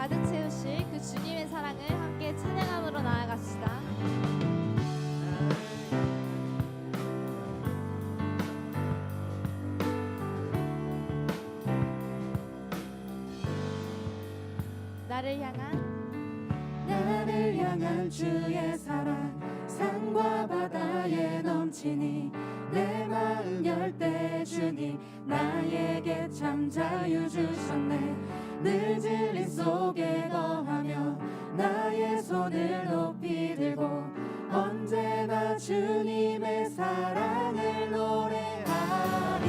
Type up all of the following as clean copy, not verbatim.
가득 채우실 그 주님의 사랑을 함께 찬양함으로 나아갑시다. 나를 향한 주의 사랑 산과 바다에 넘치니 내 마음 열 때 주님 나에게 참 자유 주셨네. 늘 진리 속에 거하며 나의 손을 높이 들고 언제나 주님의 사랑을 노래하리.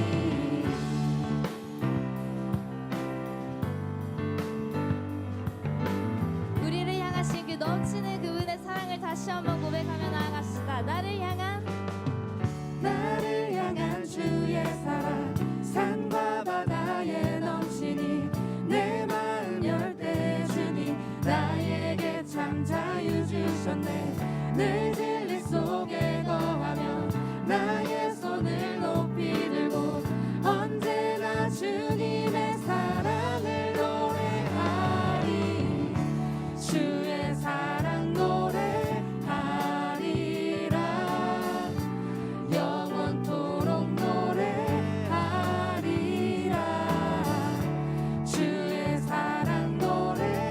우리를 향하신 그 넘치는 그분의 사랑을 다시 한번 고백하며 나아갑시다. 나를 향한 주의 사랑 산과 바다에 넘치니 내 마음 열 때 주님 나에게 참 자유 주셨네. 늘 진리 속에 거하며 나의 손을 높이 들고 언제나 주님의 사랑을 노래하리. 주의 사랑 노래하리라. 영원토록 노래하리라. 주의 사랑 노래하리라.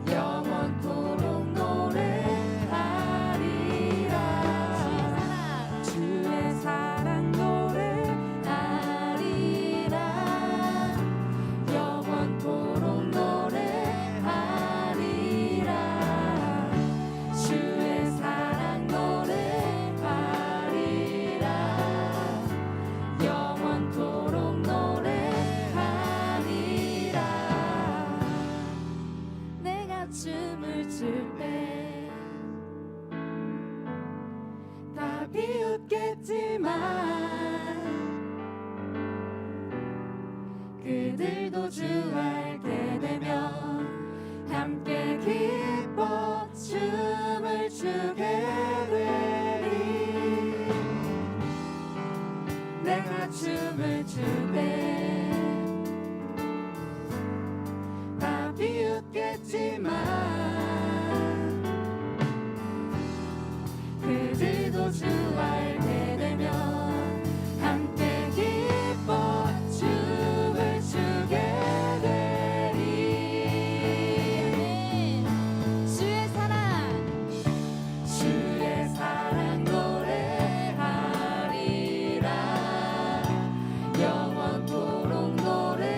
영원토록 노래하리라. 주의 사랑 노래하리라. 영원토록 노래하리라. 주의 사랑 노래하리라. 영원토록 노래하리라. 내가 춤을 출 때 다 비웃겠지만 그들도 주 알게 되면 함께 기뻐 춤을 추게 되리. 내가 춤을 출 때 다 비웃겠지만 그들도 주 알게 되면 함께 기뻐 춤을 추게 되리. 주의 사랑 노래하리라. 영원토록 노래하리라.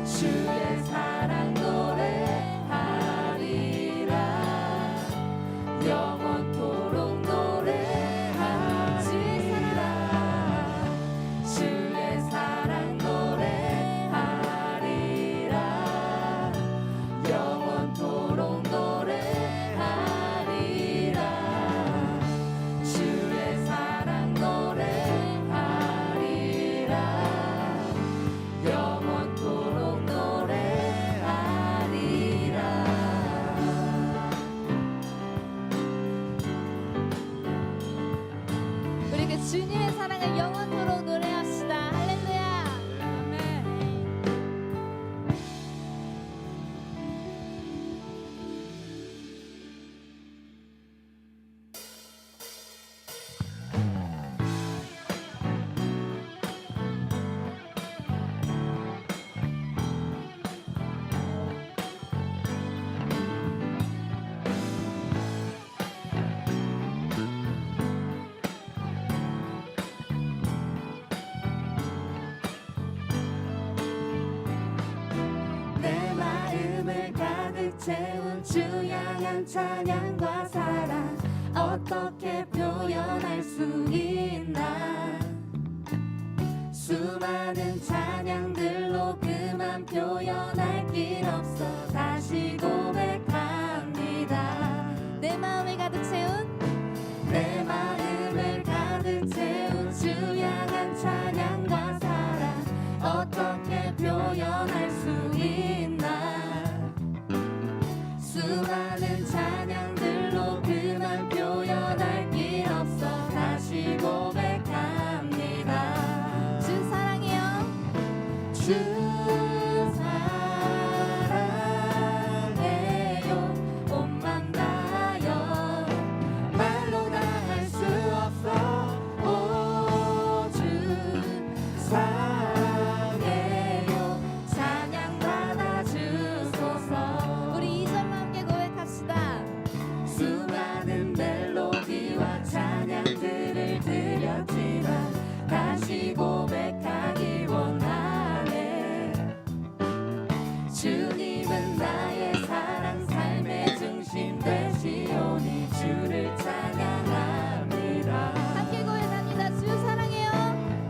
주의 사랑 노래하리라. 영원토록 노래하리라. 주의 사랑 노래하리라. 영원토록 노래하리라. 주의 사랑 노래하리라. 영원토록 노래하리라. 우리 그 주님의 사랑을 영원토록 노래합시다. 할렐루야. 아멘. 내 마음을 가득 채운 주 향한 찬양과 사랑 어떻게 표현할 수 있나. 수많은 찬양들로 그만 표현할 길 없어 다시 고백합니다. 내 마음을 가득 채운 내 마음을 가득 채운 주 향한 찬양과 사랑 어떻게 표현할 수 있나. 수많은 찬양들로 그만 표현할 길 없어 다시 고백합니다. 주 주님은 나의 사랑 삶의 중심 되시오니 주를 찬양합니다. 함께 고백합니다. 주 사랑해요.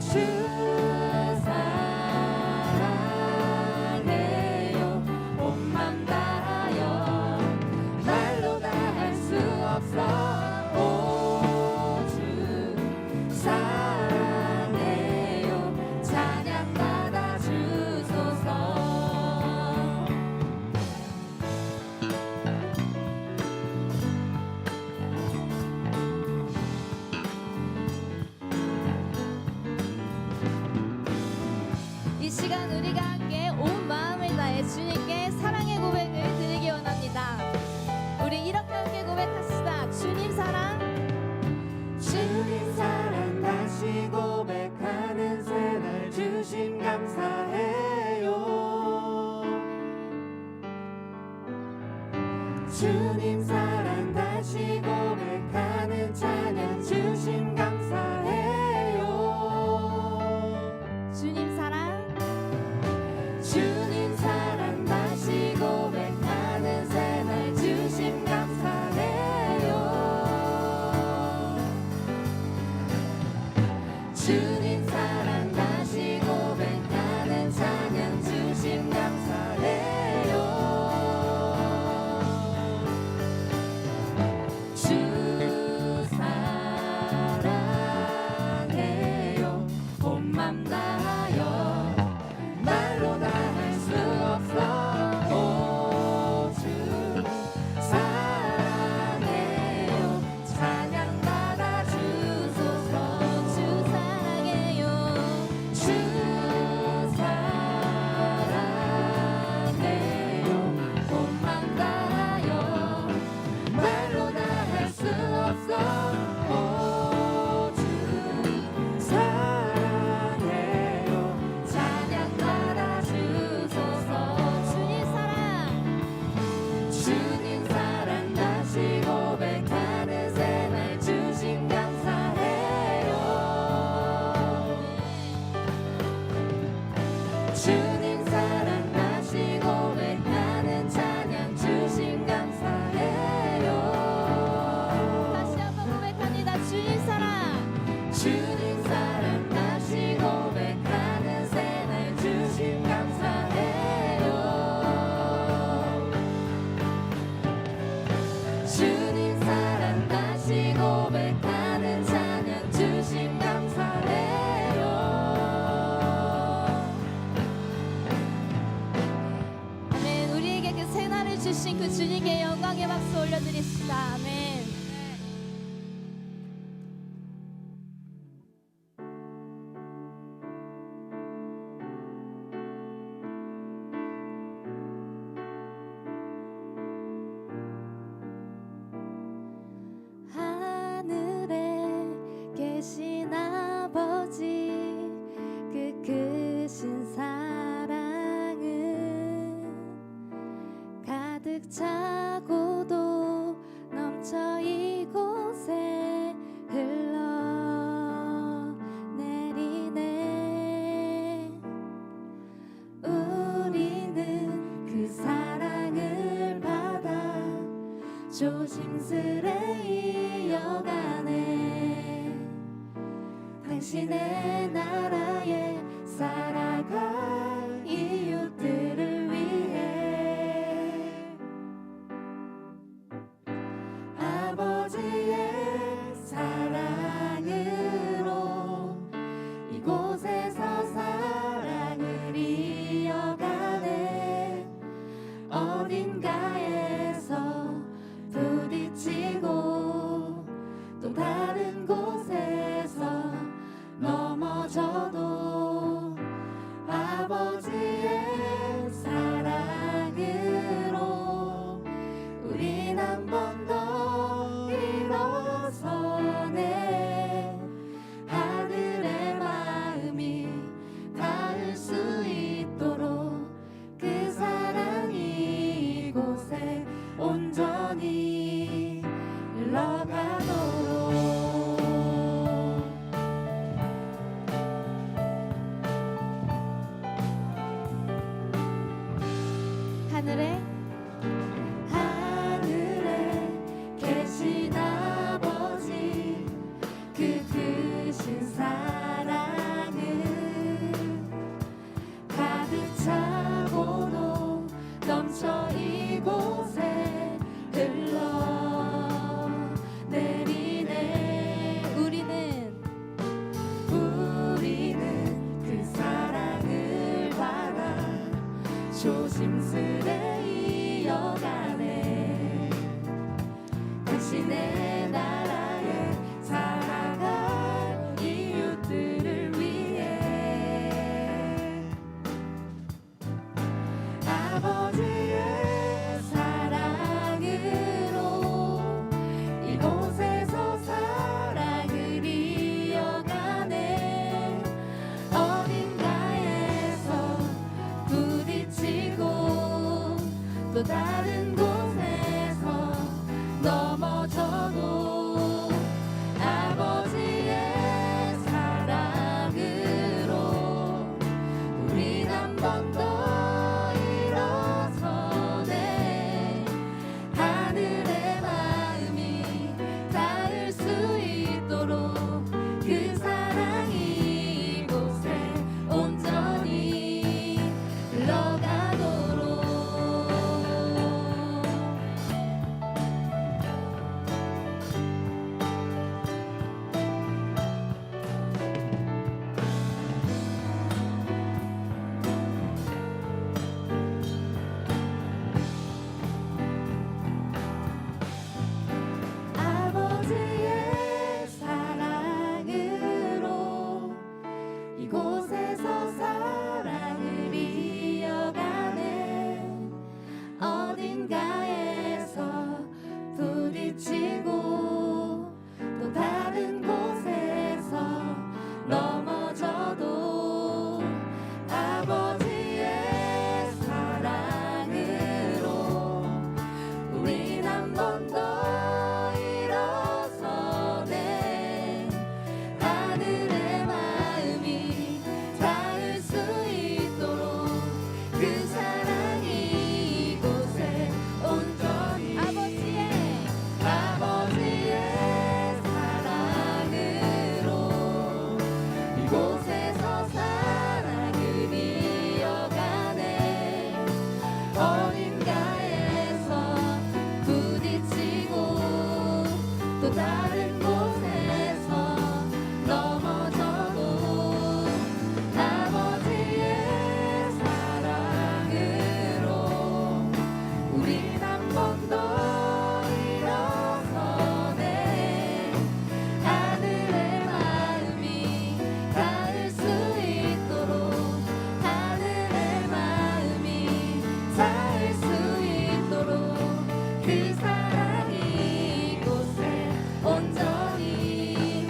주 사랑해요. 온 맘 다하여 말로 다 할 수 없어. 오 주 사랑해요. 찬양 받아 주소서. 이 시간 우리가 함께 온 마음을 다해 주님께 사랑의 고백을 드리기 원합니다. 우리 이렇게 함께 고백합시다. 주님 사랑, 주님 사랑 다시 고백하는 새날 주심 감사해요. 주님 사랑 다시 고백하는 찬양 주심 감사해요. 주님 사랑, 주님 사랑 다시 고백하는 새날 주심 감사해요. 주님 사랑 다시 고백하는 찬양 주심 감사해요. 주 사랑해요. 온 맘 다하여 말로 다 할 수 없어. 오 주 사랑해요. 찬양 받아 주소서. 주 사랑해요. 주 사랑해요. 온 맘 다하여 말로 다 할 수 없어. 오 주 사랑해요. 찬양 받아 주소서. 주님 사랑, 주님 사랑 다시 고백하는 새날 주심 감사해요. 주님 사랑 다시 고백하는 찬양 주심 감사해요. 다시 한번 고백합니다. 주님 사랑, 주님 사랑 다시 고백하는 새날 주심 감사해요. 주님 사랑 다시 고백하는 찬양 주심 감사해요. 아멘. 우리에게 그 새날을 주신 그 주님께 영광의 박수 올려드립시다. 아멘. 하늘에 계신 아버지 그 크신 사랑은 가득 차고도 넘쳐 이곳에 흘러내리네. 우리는 그 사랑을 받아 조심스레 이어가네. 당신의 나라에 살아갈 이웃들을 위해 아버지의 사랑으로 이곳에서 사랑을 이어가네. 어딘가에서 부딪히고 또 다른 곳에서 넘어져도 아버지의 하늘에 계신 아버지 그 크신 사랑은 가득 차고도 넘쳐 이곳에 흘러내리네. 우리는 그 사랑을 받아 조심스레 이어가네. 당신의 나라에 살아갈 이웃들을 위해 아버지의 사랑으로 이곳에서 사랑을 이어가네. 어딘가에서 부딪히고 또 다른 곳에서 넘어져도 아버지의 사랑으로 우린 한 번 더 일어서네. 하늘의 마음이 닿을 수 있도록 그 사랑이 이곳에 온전히 흘러가도록. 아버지의 사랑으로 이곳에서 사랑을 이어가네. 어딘가에서 부딪히고 또 다른 곳에서 넘어져도 아버지의 사랑으로 우린 한 번 더 일어서네. 하늘의 마음이 닿을 수 있도록 그 사랑이 이곳에 온전히 아버지의 사랑으로 이곳에서 사랑을 이어가네. 어딘가에서 부딪히고 또 다른 곳에서 넘어져도 아버지의 사랑으로 우린 한 번 더 일어서네. 하늘의 마음이 닿을 수 있도록 하늘의 마음이 닿을 수 있도록 그 사랑이 이곳에 온전히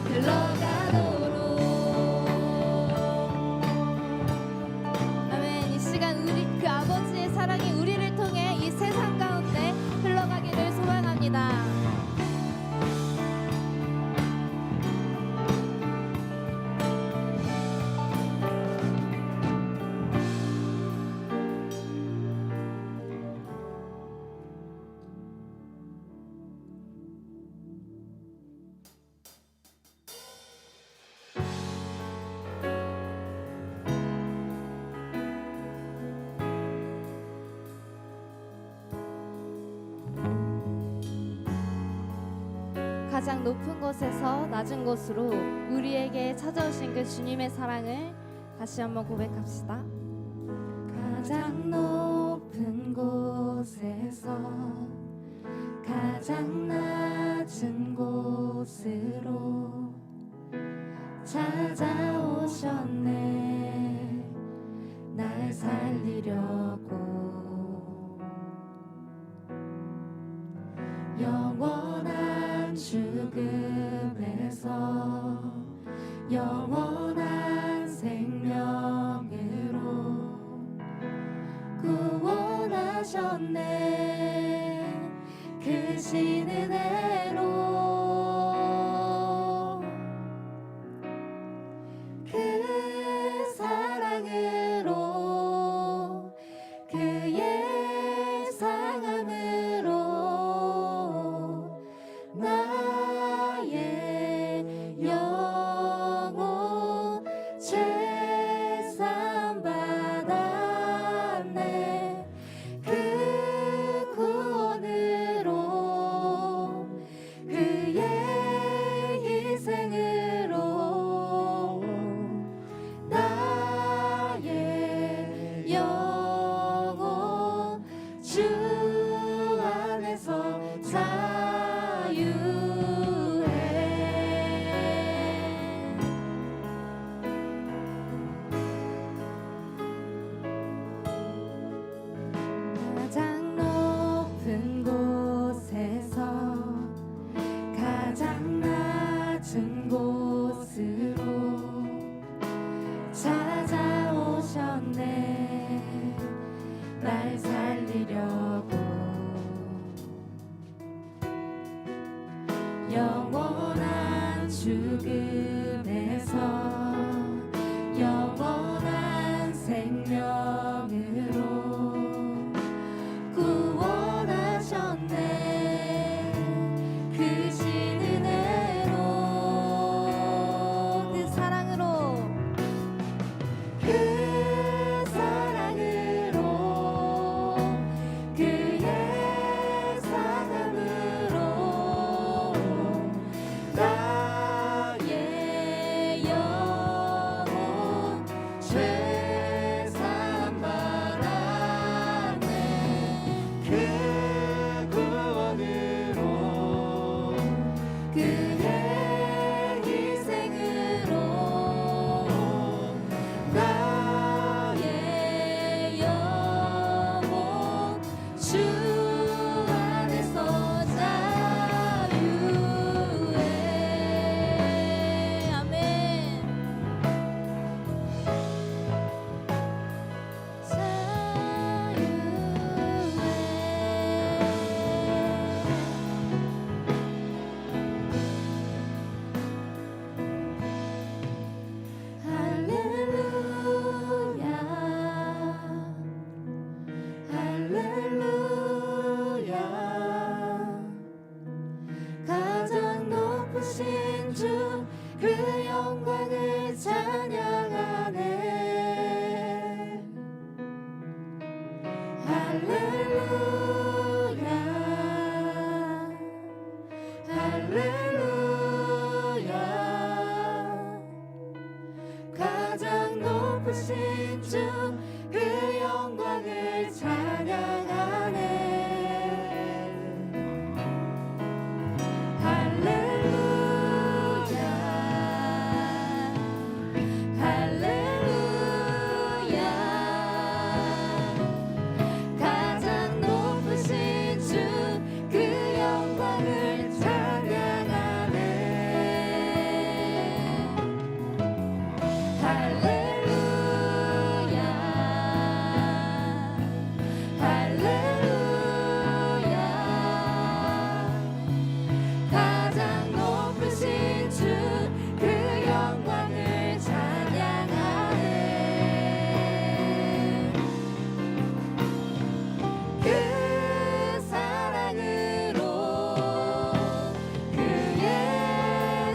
흘러가도록. 아멘. 이 시간 우리 그 아버지의 사랑이 우리를 통해 이 세상 가운데 흘러가기를 소망합니다. 가장 높은 곳에서 낮은 곳으로 우리에게 찾아오신 그 주님의 사랑을 다시 한번 고백합시다. 가장 높은 곳에서 가장 낮은 곳으로 찾아오셨네. 날 살리려고 영원한 죽음에서 영원한 생명으로 구원하셨네. 그 신은혜로 그 사랑으로 그의 영원한 죽음에서 영원한 생명으로 구원하셨네. 그 신은혜로 그 사랑으로 그 사랑으로 그의 사랑으로 나의 영혼 죄사함 받았네. 그 구원으로 그의 희생으로 나의 영혼 주 안에서 자유해. 아멘. 할렐루야 할렐루야 가장 높으신 주 그 영광을 찬양하네. 할렐루야 할렐루야 가장 높으신 주 그 영광을 찬양하네. 할렐루야 할렐루야 가장 높으신 주 그 영광을 찬양하네. 할렐루야 할렐루야 가장 높으신 주 그 영광을 찬양하네. 그 사랑으로 그의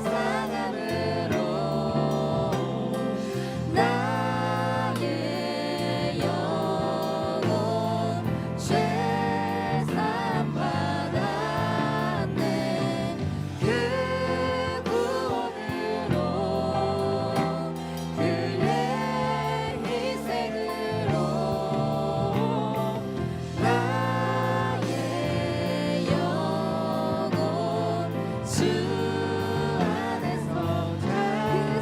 사랑으로 나의 영혼 죄사함 받았네. 그 구원으로 그의 희생으로 나의 영혼 주 안에서 그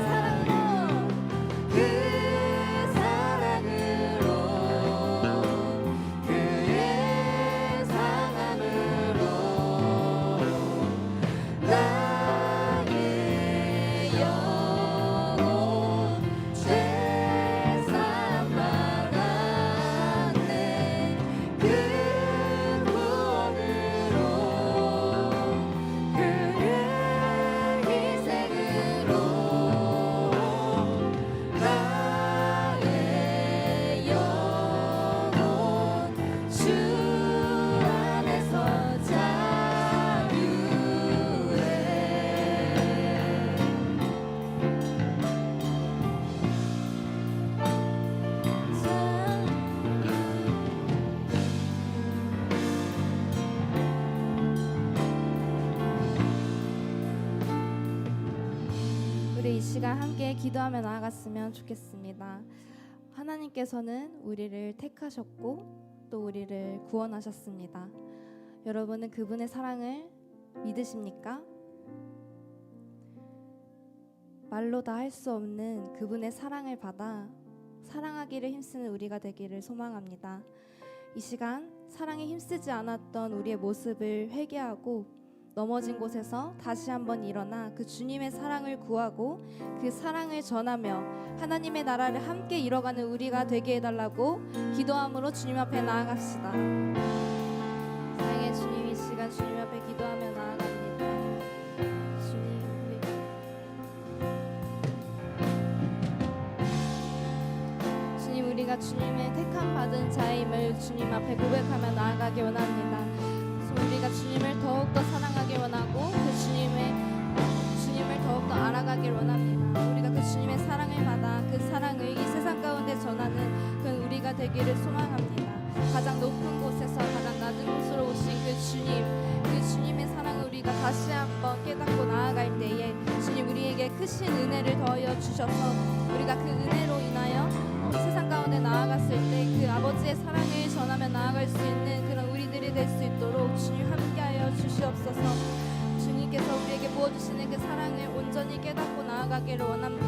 사랑으로 그의 상함으로 나의 영혼 죄사함 받았네. 그 구원으로 그의 희생으로 나의 영혼 주 안에서 우리 이 시간 함께 기도하며 나아갔으면 좋겠습니다. 하나님께서는 우리를 택하셨고 또 우리를 구원하셨습니다. 여러분은 그분의 사랑을 믿으십니까? 말로 다 할 수 없는 그분의 사랑을 받아 사랑하기를 힘쓰는 우리가 되기를 소망합니다. 이 시간 사랑에 힘쓰지 않았던 우리의 모습을 회개하고 넘어진 곳에서 다시 한번 일어나 그 주님의 사랑을 구하고 그 사랑을 전하며 하나님의 나라를 함께 이뤄가는 우리가 되게 해달라고 기도함으로 주님 앞에 나아갑시다. 사랑의 주님, 이 시간 주님 앞에 기도하며 나아갑니다. 주님의 택함 받은 자임을 주님 앞에 고백하며 나아가기 원합니다. 우리가 주님을 더욱더 사랑하기 원하고 그 주님을 더욱더 알아가길 원합니다. 우리가 그 주님의 사랑을 받아 그 사랑을 이 세상 가운데 전하는 그 우리가 되기를 소망합니다. 가장 높은 곳에서 가장 낮은 곳으로 오신 그 주님의 사랑을 우리가 다시 한번 깨닫고 나아갈 때에 주님 우리에게 크신 은혜를 더하여 주셔서 우리가 그 은혜로 인하여 세상 가운데 나아갔을 때 그 아버지의 사랑을 전하며 나아갈 수 있는 그런 우리들이 될 수 있도록 주님 함께하여 주시옵소서. 주님께서 우리에게 부어주시는 그 사랑을 온전히 깨닫고 나아가기를 원합니다.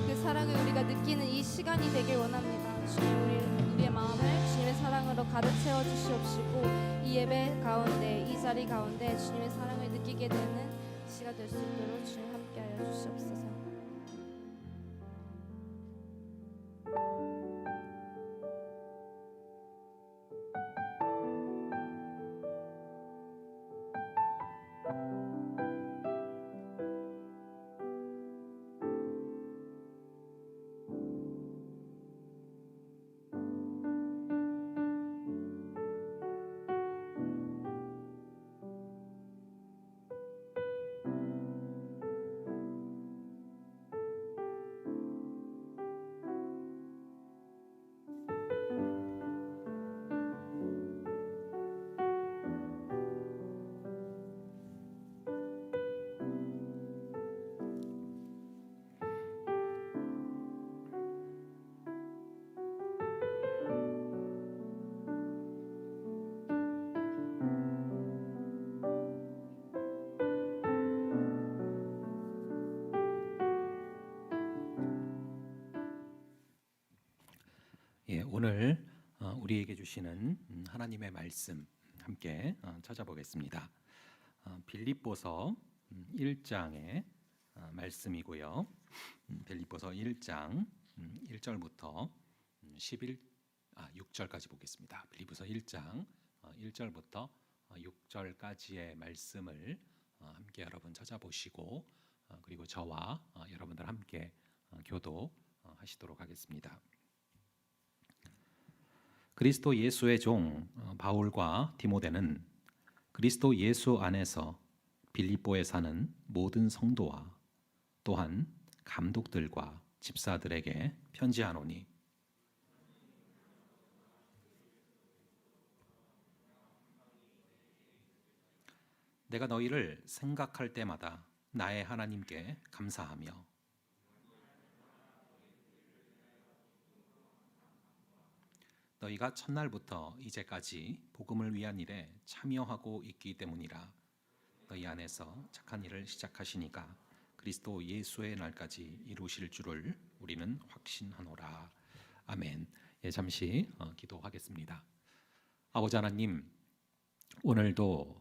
그 사랑을 우리가 느끼는 이 시간이 되길 원합니다. 주님 우리의 마음을 주님의 사랑으로 가득 채워 주시옵시고 이 예배 가운데 이 자리 가운데 주님의 사랑을 느끼게 되는 시간 될 수 있도록 주님 함께하여 주시옵소서. 예, 오늘 우리에게 주시는 하나님의 말씀 함께 찾아보겠습니다. 빌립보서 1장의 말씀이고요. 빌립보서 1장 1절부터 6절까지 보겠습니다. 빌립보서 1장 1절부터 6절까지의 말씀을 함께 여러분 찾아보시고 그리고 저와 여러분들 함께 교도하시도록 하겠습니다. 그리스도 예수의 종 바울과 디모데는 그리스도 예수 안에서 빌립보에 사는 모든 성도와 또한 감독들과 집사들에게 편지하노니 내가 너희를 생각할 때마다 나의 하나님께 감사하며 너희가 첫날부터 이제까지 복음을 위한 일에 참여하고 있기 때문이라. 너희 안에서 착한 일을 시작하시니까 그리스도 예수의 날까지 이루실 줄을 우리는 확신하노라. 아멘. 예, 잠시 기도하겠습니다. 아버지 하나님, 오늘도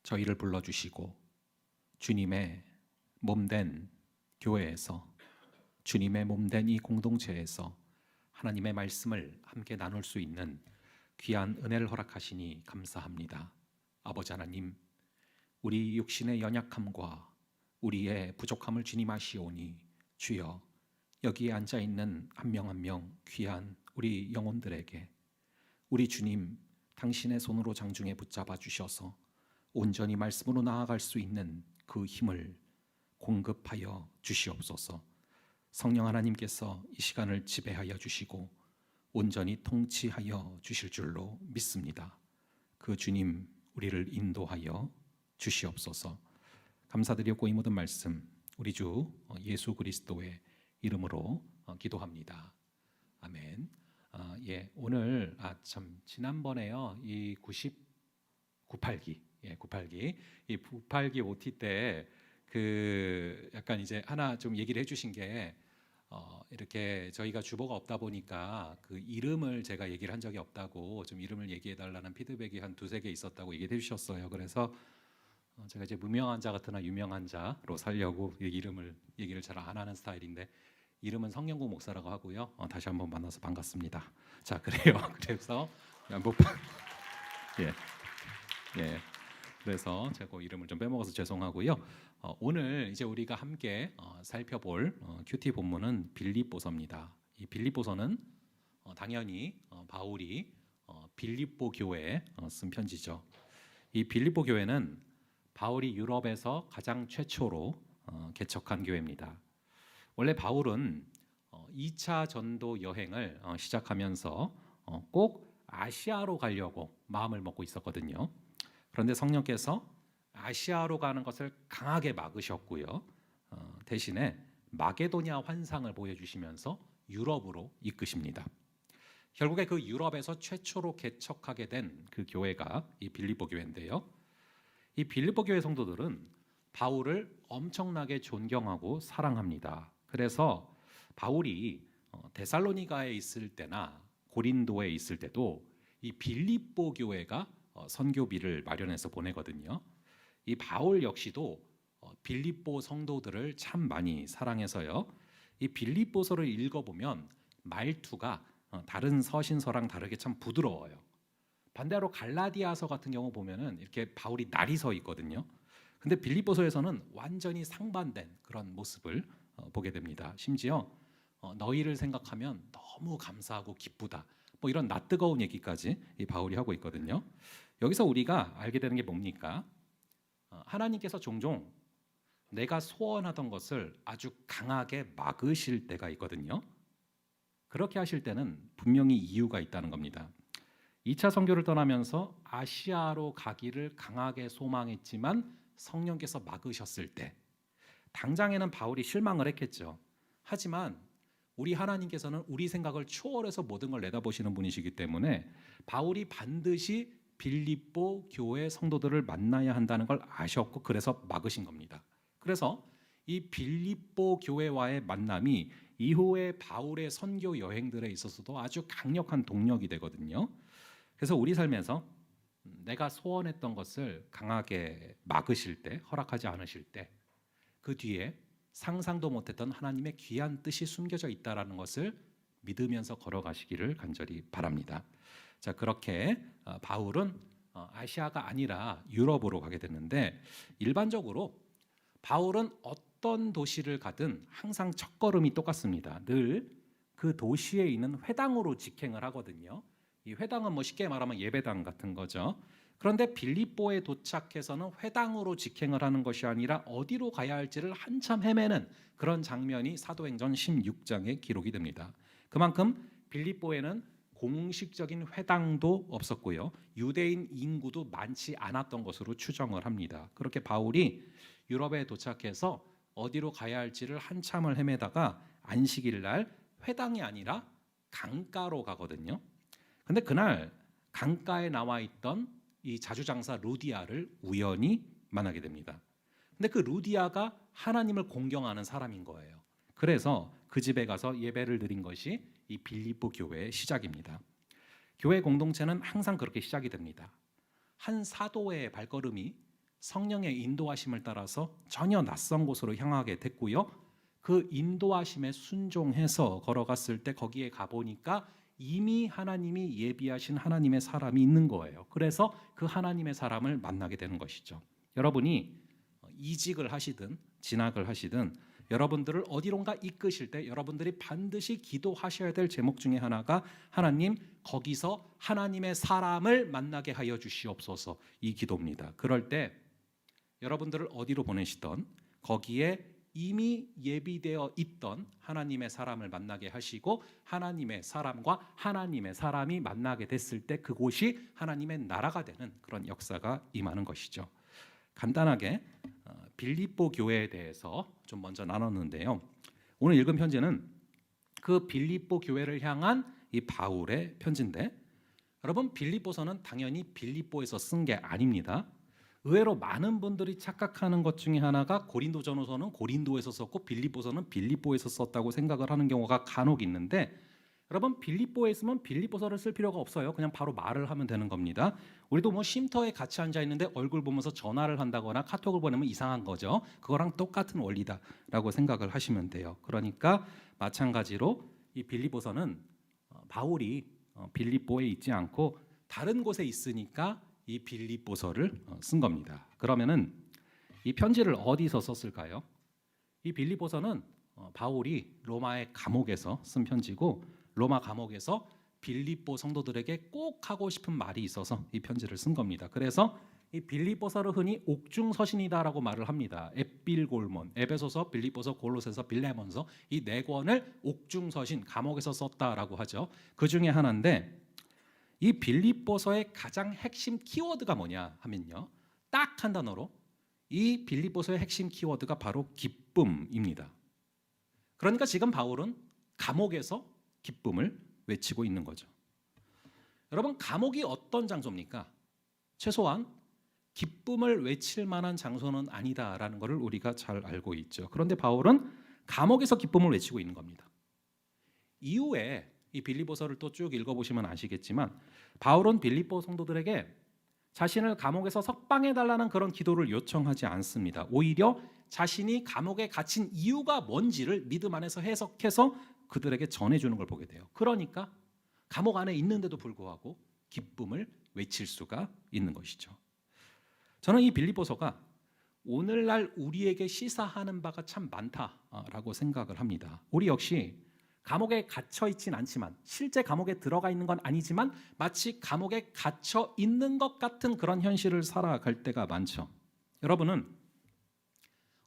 저희를 불러주시고 주님의 몸된 교회에서 주님의 몸된 이 공동체에서 하나님의 말씀을 함께 나눌 수 있는 귀한 은혜를 허락하시니 감사합니다. 아버지 하나님, 우리 육신의 연약함과 우리의 부족함을 주님 아시오니 주여 여기에 앉아있는 한 명 한 명 귀한 우리 영혼들에게 우리 주님 당신의 손으로 장중에 붙잡아 주셔서 온전히 말씀으로 나아갈 수 있는 그 힘을 공급하여 주시옵소서. 성령 하나님께서 이 시간을 지배하여 주시고 온전히 통치하여 주실 줄로 믿습니다. 그 주님 우리를 인도하여 주시옵소서. 감사드리고 이 모든 말씀 우리 주 예수 그리스도의 이름으로 기도합니다. 아멘. 예, 오늘 지난번에요 이 98기 이 98기 OT 때 그 약간 이제 하나 좀 얘기를 해주신 게 이렇게 저희가 주보가 없다 보니까 그 이름을 제가 얘기를 한 적이 없다고 좀 이름을 얘기해 달라는 피드백이 한 두세 개 있었다고 얘기해 주셨어요. 그래서 제가 이제 무명한 자 같으나 유명한 자로 살려고 얘기를 잘 안 하는 스타일인데 이름은 성령구 목사라고 하고요. 다시 한번 만나서 반갑습니다. 자, 그래요. 그래서 예. 그래서 제가 이름을 좀 빼먹어서 죄송하고요. 오늘 이제 우리가 함께 살펴볼 큐티 본문은 빌립보서입니다. 이 빌립보서는 당연히 바울이 빌립보 교회에 쓴 편지죠. 이 빌립보 교회는 바울이 유럽에서 가장 최초로 개척한 교회입니다. 원래 바울은 2차 전도 여행을 시작하면서 꼭 아시아로 가려고 마음을 먹고 있었거든요. 그런데 성령께서 아시아로 가는 것을 강하게 막으셨고요. 대신에 마게도냐 환상을 보여주시면서 유럽으로 이끄십니다. 결국에 그 유럽에서 최초로 개척하게 된 그 교회가 이 빌립보 교회인데요. 이 빌립보 교회 성도들은 바울을 엄청나게 존경하고 사랑합니다. 그래서 바울이 데살로니가에 있을 때나 고린도에 있을 때도 이 빌립보 교회가 선교비를 마련해서 보내거든요. 이 바울 역시도 빌립보 성도들을 참 많이 사랑해서요. 이 빌립보서를 읽어보면 말투가 다른 서신서랑 다르게 참 부드러워요. 반대로 갈라디아서 같은 경우 보면은 이렇게 바울이 날이 서 있거든요. 근데 빌립보서에서는 완전히 상반된 그런 모습을 보게 됩니다. 심지어 너희를 생각하면 너무 감사하고 기쁘다. 뭐 이런 낯뜨거운 얘기까지 이 바울이 하고 있거든요. 여기서 우리가 알게 되는 게 뭡니까? 하나님께서 종종 내가 소원하던 것을 아주 강하게 막으실 때가 있거든요. 그렇게 하실 때는 분명히 이유가 있다는 겁니다. 2차 선교를 떠나면서 아시아로 가기를 강하게 소망했지만 성령께서 막으셨을 때 당장에는 바울이 실망을 했겠죠. 하지만 우리 하나님께서는 우리 생각을 초월해서 모든 걸 내다보시는 분이시기 때문에 바울이 반드시 빌립보 교회 성도들을 만나야 한다는 걸 아셨고 그래서 막으신 겁니다. 그래서 이 빌립보 교회와의 만남이 이후에 바울의 선교 여행들에 있어서도 아주 강력한 동력이 되거든요. 그래서 우리 삶에서 내가 소원했던 것을 강하게 막으실 때, 허락하지 않으실 때 그 뒤에 상상도 못했던 하나님의 귀한 뜻이 숨겨져 있다라는 것을 믿으면서 걸어가시기를 간절히 바랍니다. 자, 그렇게 바울은 아시아가 아니라 유럽으로 가게 됐는데 일반적으로 바울은 어떤 도시를 가든 항상 첫걸음이 똑같습니다. 늘 그 도시에 있는 회당으로 직행을 하거든요. 이 회당은 뭐 쉽게 말하면 예배당 같은 거죠. 그런데 빌립보에 도착해서는 회당으로 직행을 하는 것이 아니라 어디로 가야 할지를 한참 헤매는 그런 장면이 사도행전 16장에 기록이 됩니다. 그만큼 빌립보에는 공식적인 회당도 없었고요. 유대인 인구도 많지 않았던 것으로 추정을 합니다. 그렇게 바울이 유럽에 도착해서 어디로 가야 할지를 한참을 헤매다가 안식일 날 회당이 아니라 강가로 가거든요. 근데 그날 강가에 나와 있던 이 자주장사 루디아를 우연히 만나게 됩니다. 근데 그 루디아가 하나님을 공경하는 사람인 거예요. 그래서 그 집에 가서 예배를 드린 것이 이 빌립보 교회의 시작입니다. 교회 공동체는 항상 그렇게 시작이 됩니다. 한 사도의 발걸음이 성령의 인도하심을 따라서 전혀 낯선 곳으로 향하게 됐고요. 그 인도하심에 순종해서 걸어갔을 때 거기에 가보니까 이미 하나님이 예비하신 하나님의 사람이 있는 거예요. 그래서 그 하나님의 사람을 만나게 되는 것이죠. 여러분이 이직을 하시든 진학을 하시든 여러분들을 어디론가 이끄실 때 여러분들이 반드시 기도하셔야 될 제목 중에 하나가 하나님 거기서 하나님의 사람을 만나게 하여 주시옵소서 이 기도입니다. 그럴 때 여러분들을 어디로 보내시던 거기에 이미 예비되어 있던 하나님의 사람을 만나게 하시고 하나님의 사람과 하나님의 사람이 만나게 됐을 때 그곳이 하나님의 나라가 되는 그런 역사가 임하는 것이죠. 간단하게 빌립보 교회에 대해서 좀 먼저 나눴는데요. 오늘 읽은 편지는 그 빌립보 교회를 향한 이 바울의 편지인데 여러분 빌립보서는 당연히 빌립보에서 쓴 게 아닙니다. 의외로 많은 분들이 착각하는 것 중에 하나가 고린도전후서는 고린도에서 썼고 빌립보서는 빌립보에서 썼다고 생각을 하는 경우가 간혹 있는데 여러분 빌립보에 있으면 빌립보서를 쓸 필요가 없어요. 그냥 바로 말을 하면 되는 겁니다. 우리도 뭐 쉼터에 같이 앉아 있는데 얼굴 보면서 전화를 한다거나 카톡을 보내면 이상한 거죠. 그거랑 똑같은 원리다라고 생각을 하시면 돼요. 그러니까 마찬가지로 이 빌립보서는 바울이 빌립보에 있지 않고 다른 곳에 있으니까 이 빌립보서를 쓴 겁니다. 그러면은 이 편지를 어디서 썼을까요? 이 빌립보서는 바울이 로마의 감옥에서 쓴 편지고 로마 감옥에서 빌립보 성도들에게 꼭 하고 싶은 말이 있어서 이 편지를 쓴 겁니다. 그래서 이 빌립보서를 흔히 옥중서신이다라고 말을 합니다. 앱빌골몬, 에베소서, 빌립보서, 골로새서, 빌레몬서 이 네 권을 옥중서신, 감옥에서 썼다라고 하죠. 그 중에 하나인데 이 빌립보서의 가장 핵심 키워드가 뭐냐 하면요, 딱 한 단어로 이 빌립보서의 핵심 키워드가 바로 기쁨입니다. 그러니까 지금 바울은 감옥에서 기쁨을 외치고 있는 거죠. 여러분, 감옥이 어떤 장소입니까? 최소한 기쁨을 외칠 만한 장소는 아니다라는 것을 우리가 잘 알고 있죠. 그런데 바울은 감옥에서 기쁨을 외치고 있는 겁니다. 이후에 이 빌립보서를 또 쭉 읽어보시면 아시겠지만 바울은 빌립보 성도들에게 자신을 감옥에서 석방해달라는 그런 기도를 요청하지 않습니다. 오히려 자신이 감옥에 갇힌 이유가 뭔지를 믿음 안에서 해석해서 그들에게 전해주는 걸 보게 돼요. 그러니까 감옥 안에 있는데도 불구하고 기쁨을 외칠 수가 있는 것이죠. 저는 이 빌립보서가 오늘날 우리에게 시사하는 바가 참 많다라고 생각을 합니다. 우리 역시 감옥에 갇혀 있진 않지만, 실제 감옥에 들어가 있는 건 아니지만 마치 감옥에 갇혀 있는 것 같은 그런 현실을 살아갈 때가 많죠. 여러분은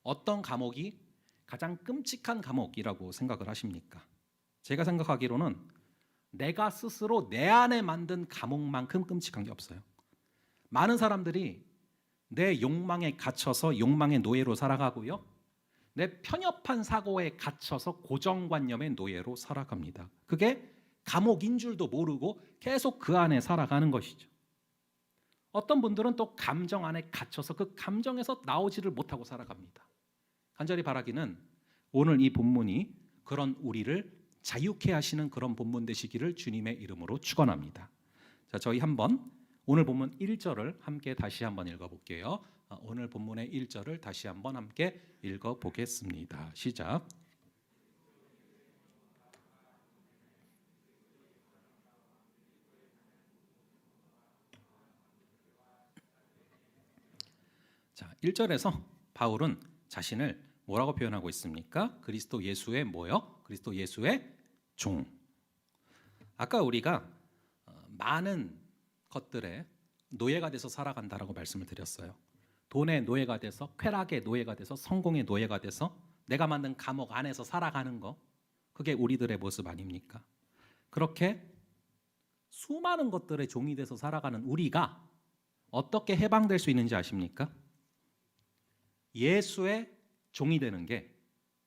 어떤 감옥이 가장 끔찍한 감옥이라고 생각을 하십니까? 제가 생각하기로는 내가 스스로 내 안에 만든 감옥만큼 끔찍한 게 없어요. 많은 사람들이 내 욕망에 갇혀서 욕망의 노예로 살아가고요, 내 편협한 사고에 갇혀서 고정관념의 노예로 살아갑니다. 그게 감옥인 줄도 모르고 계속 그 안에 살아가는 것이죠. 어떤 분들은 또 감정 안에 갇혀서 그 감정에서 나오지를 못하고 살아갑니다. 간절히 바라기는 오늘 이 본문이 그런 우리를 자유케 하시는 그런 본문 되시기를 주님의 이름으로 축원합니다. 자, 저희 한번 오늘 본문 1절을 함께 다시 한번 읽어볼게요. 오늘 본문의 1절을 다시 한번 함께 읽어보겠습니다. 시작. 자, 1절에서 바울은 자신을 뭐라고 표현하고 있습니까? 그리스도 예수의 뭐요? 그리스도 예수의 종. 아까 우리가 많은 것들에 노예가 돼서 살아간다라고 말씀을 드렸어요. 돈의 노예가 돼서, 쾌락의 노예가 돼서, 성공의 노예가 돼서 내가 만든 감옥 안에서 살아가는 거, 그게 우리들의 모습 아닙니까? 그렇게 수많은 것들의 종이 돼서 살아가는 우리가 어떻게 해방될 수 있는지 아십니까? 예수의 종이 되는 게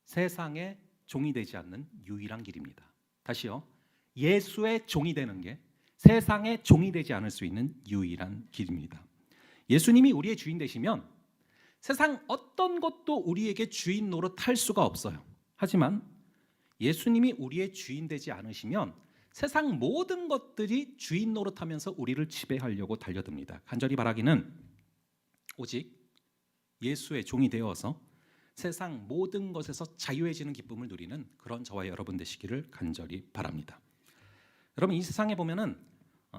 세상의 종이 되지 않는 유일한 길입니다. 다시요. 예수의 종이 되는 게 세상의 종이 되지 않을 수 있는 유일한 길입니다. 예수님이 우리의 주인 되시면 세상 어떤 것도 우리에게 주인 노릇할 수가 없어요. 하지만 예수님이 우리의 주인 되지 않으시면 세상 모든 것들이 주인 노릇하면서 우리를 지배하려고 달려듭니다. 간절히 바라기는 오직 예수의 종이 되어서 세상 모든 것에서 자유해지는 기쁨을 누리는 그런 저와 여러분 되시기를 간절히 바랍니다. 여러분, 이 세상에 보면은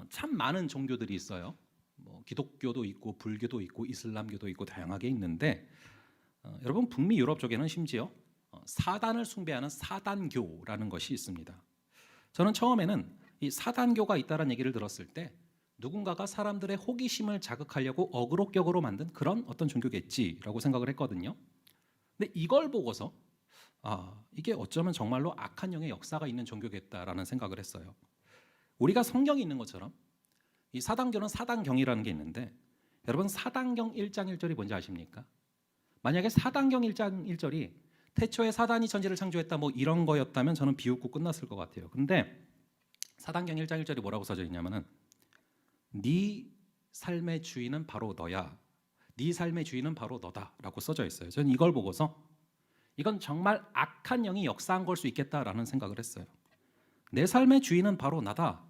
참 많은 종교들이 있어요. 기독교도 있고 불교도 있고 이슬람교도 있고 다양하게 있는데 여러분, 북미 유럽 쪽에는 심지어 사단을 숭배하는 사단교라는 것이 있습니다. 저는 처음에는 이 사단교가 있다는 얘기를 들었을 때 누군가가 사람들의 호기심을 자극하려고 어그로격으로 만든 그런 어떤 종교겠지라고 생각을 했거든요. 근데 이걸 보고서 이게 어쩌면 정말로 악한 영의 역사가 있는 종교겠다라는 생각을 했어요. 우리가 성경이 있는 것처럼 이 사단교는 사단경이라는 게 있는데, 여러분 사단경 1장 1절이 뭔지 아십니까? 만약에 사단경 1장 1절이 태초에 사단이 천지를 창조했다 뭐 이런 거였다면 저는 비웃고 끝났을 것 같아요. 근데 사단경 1장 1절이 뭐라고 써져 있냐면은 네 삶의 주인은 바로 너야. 네 삶의 주인은 바로 너다라고 써져 있어요. 저는 이걸 보고서 이건 정말 악한 영이 역사한 걸 수 있겠다라는 생각을 했어요. 내 삶의 주인은 바로 나다.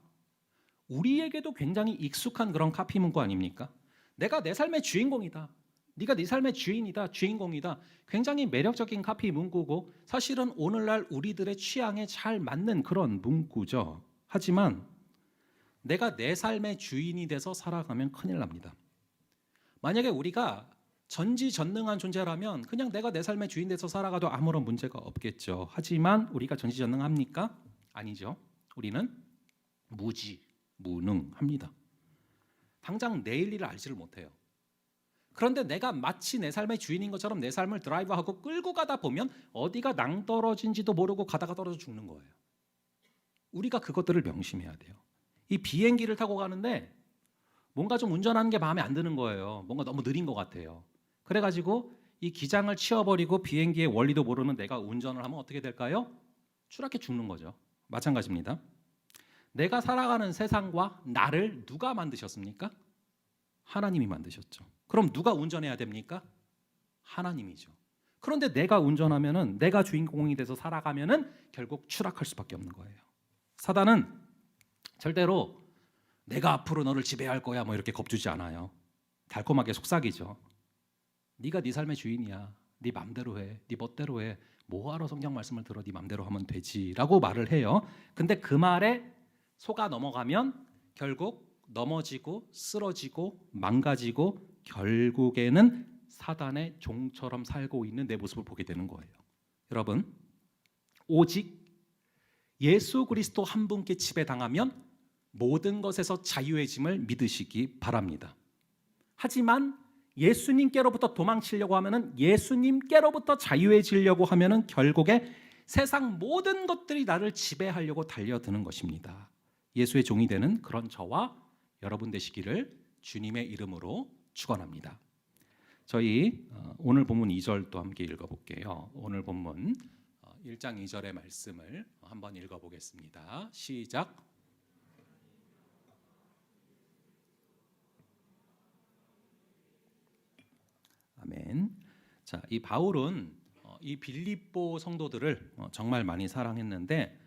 우리에게도 굉장히 익숙한 그런 카피 문구 아닙니까? 내가 내 삶의 주인공이다. 네가 네 삶의 주인이다, 주인공이다. 굉장히 매력적인 카피 문구고 사실은 오늘날 우리들의 취향에 잘 맞는 그런 문구죠. 하지만 내가 내 삶의 주인이 돼서 살아가면 큰일 납니다. 만약에 우리가 전지전능한 존재라면 그냥 내가 내 삶의 주인 돼서 살아가도 아무런 문제가 없겠죠. 하지만 우리가 전지전능합니까? 아니죠. 우리는 무능합니다. 당장 내일 일을 알지를 못해요. 그런데 내가 마치 내 삶의 주인인 것처럼 내 삶을 드라이브하고 끌고 가다 보면 어디가 낭떠러진지도 모르고 가다가 떨어져 죽는 거예요. 우리가 그것들을 명심해야 돼요. 이 비행기를 타고 가는데 뭔가 좀 운전하는 게 마음에 안 드는 거예요. 뭔가 너무 느린 것 같아요. 그래가지고 이 기장을 치워버리고 비행기의 원리도 모르는 내가 운전을 하면 어떻게 될까요? 추락해 죽는 거죠. 마찬가지입니다. 내가 살아가는 세상과 나를 누가 만드셨습니까? 하나님이 만드셨죠. 그럼 누가 운전해야 됩니까? 하나님이죠. 그런데 내가 운전하면은, 내가 주인공이 돼서 살아가면은 결국 추락할 수밖에 없는 거예요. 사단은 절대로 내가 앞으로 너를 지배할 거야 뭐 이렇게 겁주지 않아요. 달콤하게 속삭이죠. 네가 네 삶의 주인이야. 네 맘대로 해. 네 멋대로 해. 뭐하러 성경 말씀을 들어. 네 맘대로 하면 되지라고 말을 해요. 근데 그 말에 속아 넘어가면 결국 넘어지고 쓰러지고 망가지고 결국에는 사단의 종처럼 살고 있는 내 모습을 보게 되는 거예요. 여러분, 오직 예수 그리스도 한 분께 지배당하면 모든 것에서 자유해짐을 믿으시기 바랍니다. 하지만 예수님께로부터 도망치려고 하면은, 예수님께로부터 자유해지려고 하면은 결국에 세상 모든 것들이 나를 지배하려고 달려드는 것입니다. 예수의 종이 되는 그런 저와 여러분 되시기를 주님의 이름으로 축원합니다. 저희 오늘 본문 2절 또 함께 읽어볼게요. 오늘 본문 1장 2절의 말씀을 한번 읽어보겠습니다. 시작. 아멘. 자, 이 바울은 이 빌립보 성도들을 정말 많이 사랑했는데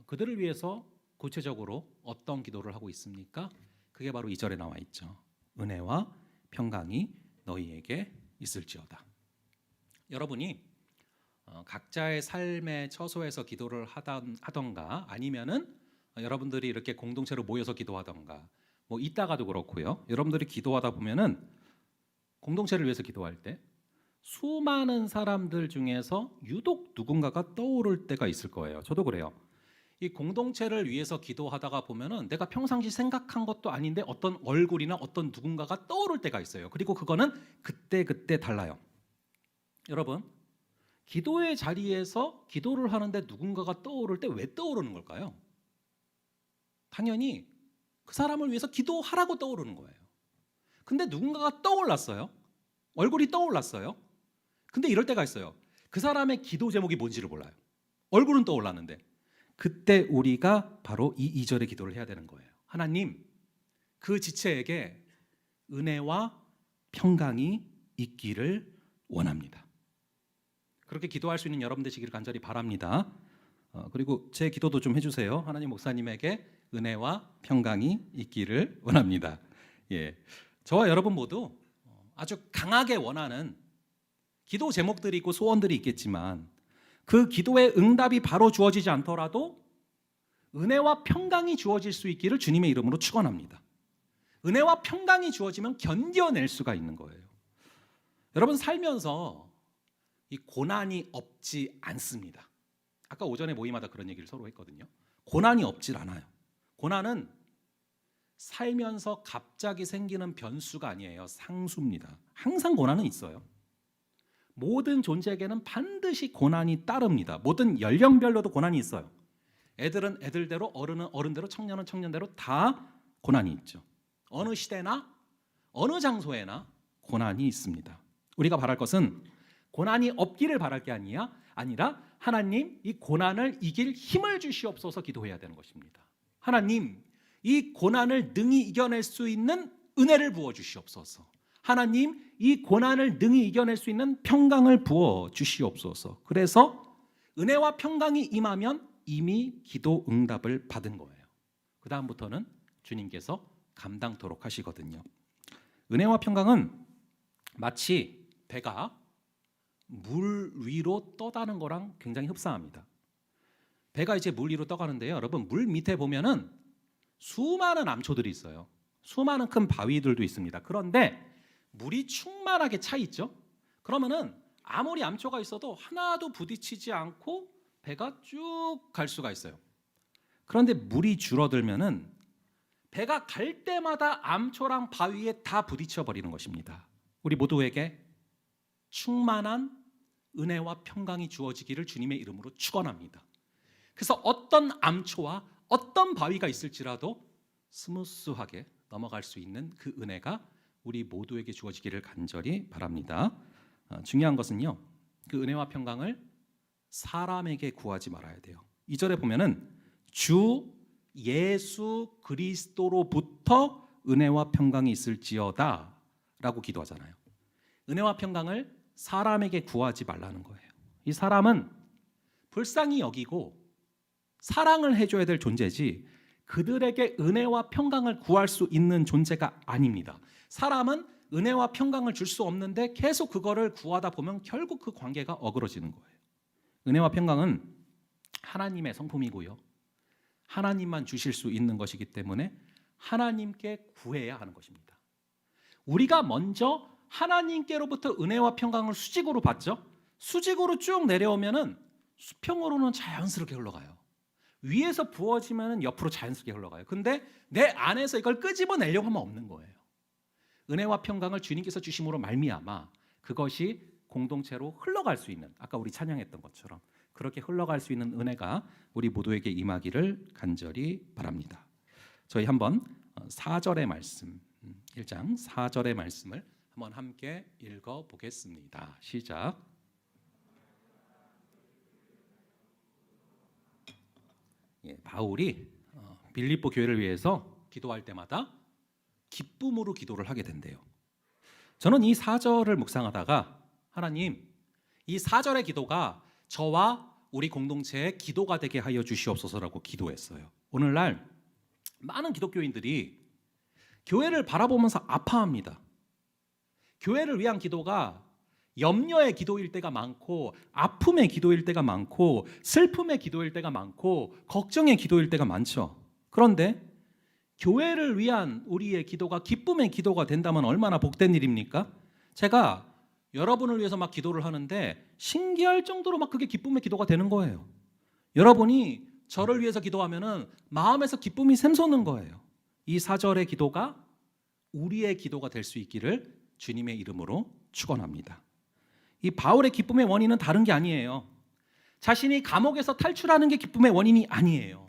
그들을 위해서 구체적으로 어떤 기도를 하고 있습니까? 그게 바로 2절에 나와 있죠. 은혜와 평강이 너희에게 있을지어다. 여러분이 각자의 삶의 처소에서 기도를 하던가 아니면은 여러분들이 이렇게 공동체로 모여서 기도하던가 뭐 이따가도 그렇고요. 여러분들이 기도하다 보면은 공동체를 위해서 기도할 때 수많은 사람들 중에서 유독 누군가가 떠오를 때가 있을 거예요. 저도 그래요. 이 공동체를 위해서 기도하다가 보면은 내가 평상시 생각한 것도 아닌데 어떤 얼굴이나 어떤 누군가가 떠오를 때가 있어요. 그리고 그거는 그때 달라요. 여러분, 기도의 자리에서 기도를 하는데 누군가가 떠오를 때 왜 떠오르는 걸까요? 당연히 그 사람을 위해서 기도하라고 떠오르는 거예요. 근데 누군가가 떠올랐어요. 얼굴이 떠올랐어요. 근데 이럴 때가 있어요. 그 사람의 기도 제목이 뭔지를 몰라요. 얼굴은 떠올랐는데 그때 우리가 바로 이 2절의 기도를 해야 되는 거예요. 하나님, 그 지체에게 은혜와 평강이 있기를 원합니다. 그렇게 기도할 수 있는 여러분 되시기를 간절히 바랍니다. 그리고 제 기도도 좀 해주세요. 하나님, 목사님에게 은혜와 평강이 있기를 원합니다. 예, 저와 여러분 모두 아주 강하게 원하는 기도 제목들이 있고 소원들이 있겠지만 그 기도의 응답이 바로 주어지지 않더라도 은혜와 평강이 주어질 수 있기를 주님의 이름으로 축원합니다. 은혜와 평강이 주어지면 견뎌낼 수가 있는 거예요. 여러분, 살면서 이 고난이 없지 않습니다. 아까 오전에 모임마다 그런 얘기를 서로 했거든요. 고난이 없질 않아요. 고난은 살면서 갑자기 생기는 변수가 아니에요. 상수입니다. 항상 고난은 있어요. 모든 존재에게는 반드시 고난이 따릅니다. 모든 연령별로도 고난이 있어요. 애들은 애들대로, 어른은 어른대로, 청년은 청년대로 다 고난이 있죠. 어느 시대나 어느 장소에나 고난이 있습니다. 우리가 바랄 것은 고난이 없기를 바랄 게 아니라 하나님, 이 고난을 이길 힘을 주시옵소서 기도해야 되는 것입니다. 하나님, 이 고난을 능히 이겨낼 수 있는 은혜를 부어 주시옵소서. 하나님, 이 고난을 능히 이겨낼 수 있는 평강을 부어 주시옵소서. 그래서 은혜와 평강이 임하면 이미 기도 응답을 받은 거예요. 그 다음부터는 주님께서 감당토록 하시거든요. 은혜와 평강은 마치 배가 물 위로 떠다는 거랑 굉장히 흡사합니다. 배가 이제 물 위로 떠가는데요. 여러분, 물 밑에 보면은 수많은 암초들이 있어요. 수많은 큰 바위들도 있습니다. 그런데 물이 충만하게 차 있죠. 그러면은 아무리 암초가 있어도 하나도 부딪히지 않고 배가 쭉 갈 수가 있어요. 그런데 물이 줄어들면은 배가 갈 때마다 암초랑 바위에 다 부딪혀 버리는 것입니다. 우리 모두에게 충만한 은혜와 평강이 주어지기를 주님의 이름으로 축원합니다. 그래서 어떤 암초와 어떤 바위가 있을지라도 스무스하게 넘어갈 수 있는 그 은혜가 우리 모두에게 주어지기를 간절히 바랍니다. 중요한 것은요, 그 은혜와 평강을 사람에게 구하지 말아야 돼요. 2절에 보면은 주 예수 그리스도로부터 은혜와 평강이 있을지어다 라고 기도하잖아요. 은혜와 평강을 사람에게 구하지 말라는 거예요. 이 사람은 불쌍히 여기고 사랑을 해줘야 될 존재지 그들에게 은혜와 평강을 구할 수 있는 존재가 아닙니다. 사람은 은혜와 평강을 줄 수 없는데 계속 그거를 구하다 보면 결국 그 관계가 어그러지는 거예요. 은혜와 평강은 하나님의 성품이고요, 하나님만 주실 수 있는 것이기 때문에 하나님께 구해야 하는 것입니다. 우리가 먼저 하나님께로부터 은혜와 평강을 수직으로 받죠. 수직으로 쭉 내려오면은 수평으로는 자연스럽게 흘러가요. 위에서 부어지면은 옆으로 자연스럽게 흘러가요. 근데 내 안에서 이걸 끄집어내려고 하면 없는 거예요. 은혜와 평강을 주님께서 주심으로 말미암아 그것이 공동체로 흘러갈 수 있는, 아까 우리 찬양했던 것처럼 그렇게 흘러갈 수 있는 은혜가 우리 모두에게 임하기를 간절히 바랍니다. 저희 한번 4절의 말씀, 1장 4절의 말씀을 한번 함께 읽어보겠습니다. 시작. 바울이 빌립보 교회를 위해서 기도할 때마다 기쁨으로 기도를 하게 된대요. 저는 이 4절을 묵상하다가 하나님, 이 4절의 기도가 저와 우리 공동체의 기도가 되게 하여 주시옵소서라고 기도했어요. 오늘날 많은 기독교인들이 교회를 바라보면서 아파합니다. 교회를 위한 기도가 염려의 기도일 때가 많고, 아픔의 기도일 때가 많고, 슬픔의 기도일 때가 많고, 걱정의 기도일 때가 많죠. 그런데 교회를 위한 우리의 기도가 기쁨의 기도가 된다면 얼마나 복된 일입니까? 제가 여러분을 위해서 막 기도를 하는데 신기할 정도로 막 그게 기쁨의 기도가 되는 거예요. 여러분이 저를 위해서 기도하면은 마음에서 기쁨이 샘솟는 거예요. 이 4절의 기도가 우리의 기도가 될 수 있기를 주님의 이름으로 축원합니다. 이 바울의 기쁨의 원인은 다른 게 아니에요. 자신이 감옥에서 탈출하는 게 기쁨의 원인이 아니에요.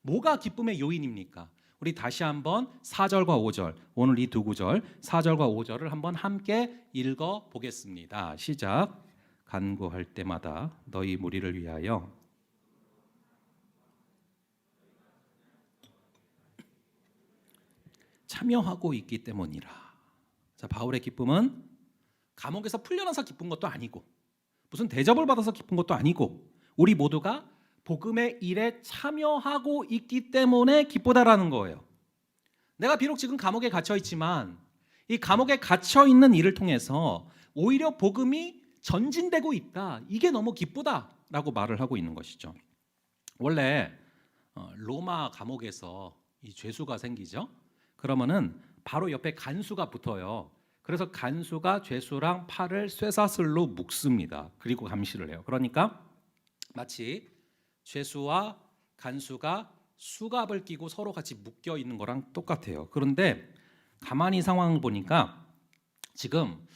뭐가 기쁨의 요인입니까? 우리 다시 한번 4절과 5절, 오늘 이 두 구절 4절과 5절을 한번 함께 읽어보겠습니다. 시작. 간구할 때마다 너희 무리를 위하여 참여하고 있기 때문이라. 자, 바울의 기쁨은 감옥에서 풀려나서 기쁜 것도 아니고, 무슨 대접을 받아서 기쁜 것도 아니고, 우리 모두가 복음의 일에 참여하고 있기 때문에 기쁘다라는 거예요. 내가 비록 지금 감옥에 갇혀 있지만 이 감옥에 갇혀 있는 일을 통해서 오히려 복음이 전진되고 있다. 이게 너무 기쁘다라고 말을 하고 있는 것이죠. 원래 로마 감옥에서 이 죄수가 생기죠. 그러면은 바로 옆에 간수가 붙어요. 그래서 간수가 죄수랑 팔을 쇠사슬로 묶습니다. 그리고 감시를 해요. 그러니까 마치 죄수와 간수가 수갑을 끼고 서로 같이 묶여 있는 거랑 똑같아요. 그런데 가만히 상황을 보니까 지금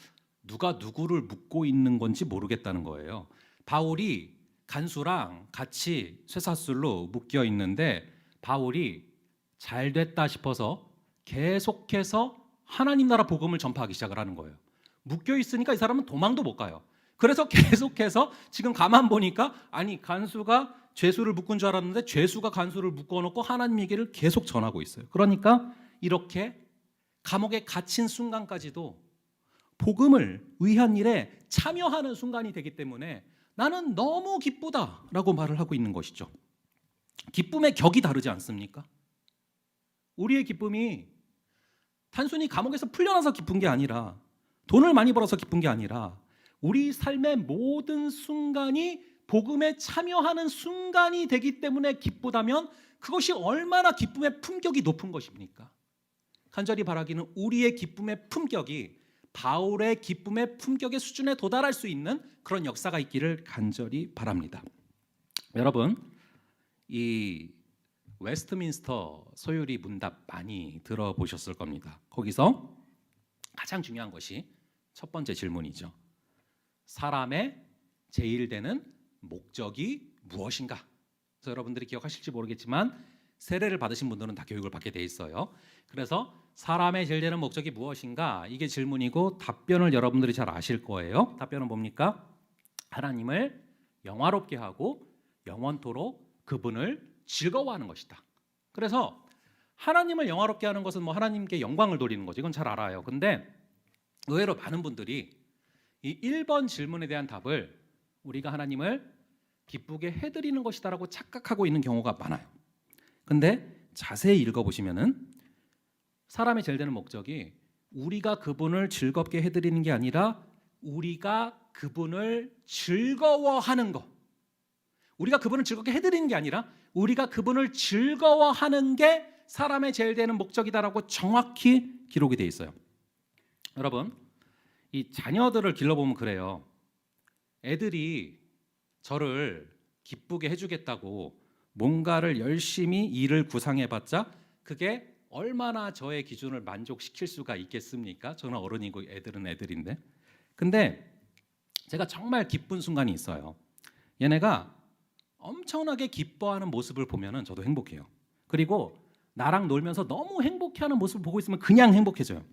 누가 누구를 묶고 있는 건지 모르겠다는 거예요. 바울이 간수랑 같이 쇠사슬로 묶여 있는데 바울이 잘 됐다 싶어서 계속해서 하나님 나라 복음을 전파하기 시작을 하는 거예요. 묶여 있으니까 이 사람은 도망도 못 가요. 그래서 계속해서 지금 가만 보니까 아니 간수가 죄수를 묶은 줄 알았는데 죄수가 간수를 묶어놓고 하나님 얘기를 계속 전하고 있어요. 그러니까 이렇게 감옥에 갇힌 순간까지도 복음을 위한 일에 참여하는 순간이 되기 때문에 나는 너무 기쁘다라고 말을 하고 있는 것이죠. 기쁨의 격이 다르지 않습니까? 우리의 기쁨이 단순히 감옥에서 풀려나서 기쁜 게 아니라, 돈을 많이 벌어서 기쁜 게 아니라, 우리 삶의 모든 순간이 복음에 참여하는 순간이 되기 때문에 기쁘다면 그것이 얼마나 기쁨의 품격이 높은 것입니까? 간절히 바라기는 우리의 기쁨의 품격이 바울의 기쁨의 품격의 수준에 도달할 수 있는 그런 역사가 있기를 간절히 바랍니다. 여러분, 이 웨스트민스터 소유리 문답 많이 들어보셨을 겁니다. 거기서 가장 중요한 것이 첫 번째 질문이죠. 사람의 제일 되는 목적이 무엇인가? 그래서 여러분들이 기억하실지 모르겠지만 세례를 받으신 분들은 다 교육을 받게 돼 있어요. 그래서 사람의 제일 되는 목적이 무엇인가? 이게 질문이고 답변을 여러분들이 잘 아실 거예요. 답변은 뭡니까? 하나님을 영화롭게 하고 영원토록 그분을 즐거워하는 것이다. 그래서 하나님을 영화롭게 하는 것은 뭐 하나님께 영광을 돌리는 거죠. 이건 잘 알아요. 근데 의외로 많은 분들이 이 1번 질문에 대한 답을 우리가 하나님을 기쁘게 해드리는 것이다라고 착각하고 있는 경우가 많아요. 근데 자세히 읽어보시면은 사람의 제일 되는 목적이 우리가 그분을 즐겁게 해드리는 게 아니라 우리가 그분을 즐거워하는 것. 우리가 그분을 즐겁게 해드리는 게 아니라 우리가 그분을 즐거워하는 게 사람의 제일 되는 목적이다라고 정확히 기록이 돼 있어요. 여러분, 이 자녀들을 길러보면 그래요. 애들이 저를 기쁘게 해주겠다고 뭔가를 열심히 일을 구상해봤자 그게 얼마나 저의 기준을 만족시킬 수가 있겠습니까? 저는 어른이고 애들은 애들인데. 근데 제가 정말 기쁜 순간이 있어요. 얘네가 엄청나게 기뻐하는 모습을 보면은 저도 행복해요. 그리고 나랑 놀면서 너무 행복해하는 모습을 보고 있으면 그냥 행복해져요.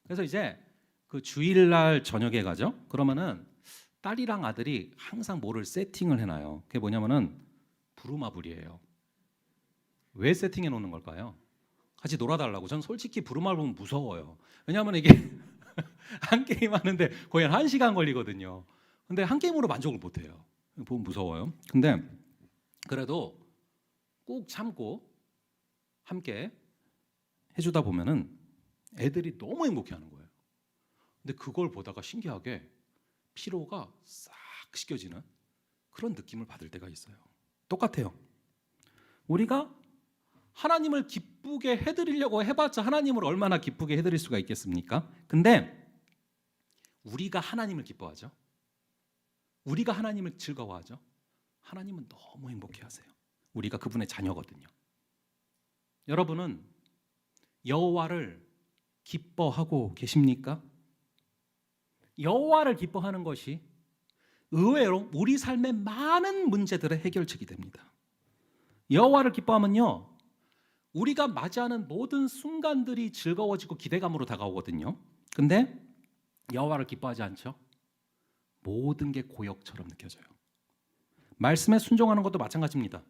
그래서 이제 그 주일날 저녁에 가죠. 그러면은 딸이랑 아들이 항상 뭐를 세팅을 해놔요. 그게 뭐냐면은 부루마블이에요. 왜 세팅해 놓는 걸까요? 같이 놀아달라고. 전 솔직히 부루마블 보면 무서워요. 왜냐하면 이게 한 게임 하는데 거의 한 1시간 걸리거든요. 근데 한 게임으로 만족을 못해요. 보면 무서워요. 근데 그래도 꾹 참고 함께 해주다 보면은 애들이 너무 행복해하는 거예요. 근데 그걸 보다가 신기하게 피로가 싹 씻겨지는 그런 느낌을 받을 때가 있어요. 똑같아요. 우리가 하나님을 기쁘게 해드리려고 해봤자 하나님을 얼마나 기쁘게 해드릴 수가 있겠습니까? 근데 우리가 하나님을 기뻐하죠. 우리가 하나님을 즐거워하죠. 하나님은 너무 행복해하세요. 우리가 그분의 자녀거든요. 여러분은 여호와를 기뻐하고 계십니까? 여호와를 기뻐하는 것이 의외로 우리 삶의 많은 문제들의 해결책이 됩니다. 여호와를 기뻐하면요, 우리가 맞이하는 모든 순간들이 즐거워지고 기대감으로 다가오거든요. 근데 여호와를 기뻐하지 않죠? 모든 게 고역처럼 느껴져요. 말씀에 순종하는 것도 마찬가지입니다.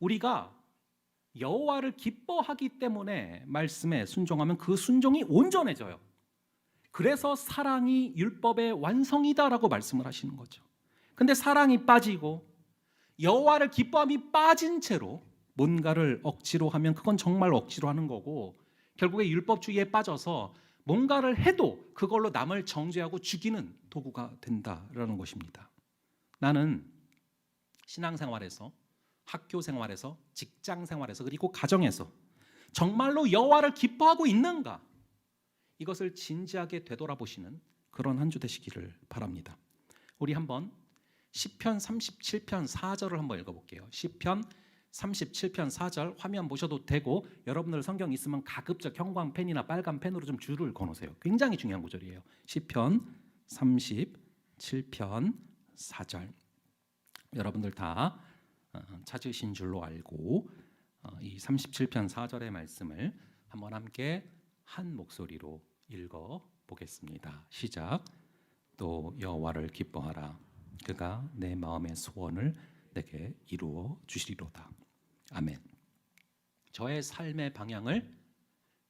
우리가 여호와를 기뻐하기 때문에 말씀에 순종하면 그 순종이 온전해져요. 그래서 사랑이 율법의 완성이다라고 말씀을 하시는 거죠. 근데 사랑이 빠지고 여호와를 기뻐함이 빠진 채로 뭔가를 억지로 하면 그건 정말 억지로 하는 거고 결국에 율법주의에 빠져서 뭔가를 해도 그걸로 남을 정죄하고 죽이는 도구가 된다라는 것입니다. 나는 신앙생활에서, 학교생활에서, 직장생활에서, 그리고 가정에서 정말로 여호와를 기뻐하고 있는가? 이것을 진지하게 되돌아보시는 그런 한 주 되시기를 바랍니다. 우리 한번 시편 37편 4절을 한번 읽어볼게요. 시편 37편 4절 화면 보셔도 되고 여러분들 성경 있으면 가급적 형광펜이나 빨간 펜으로 좀 줄을 거놓으세요. 굉장히 중요한 구절이에요. 시편 37편 4절 여러분들 다 찾으신 줄로 알고 이 37편 4절의 말씀을 한번 함께 한 목소리로 읽어보겠습니다. 시작. 또 여호와를 기뻐하라. 그가 내 마음의 소원을 내게 이루어 주시리로다. 아멘. 저의 삶의 방향을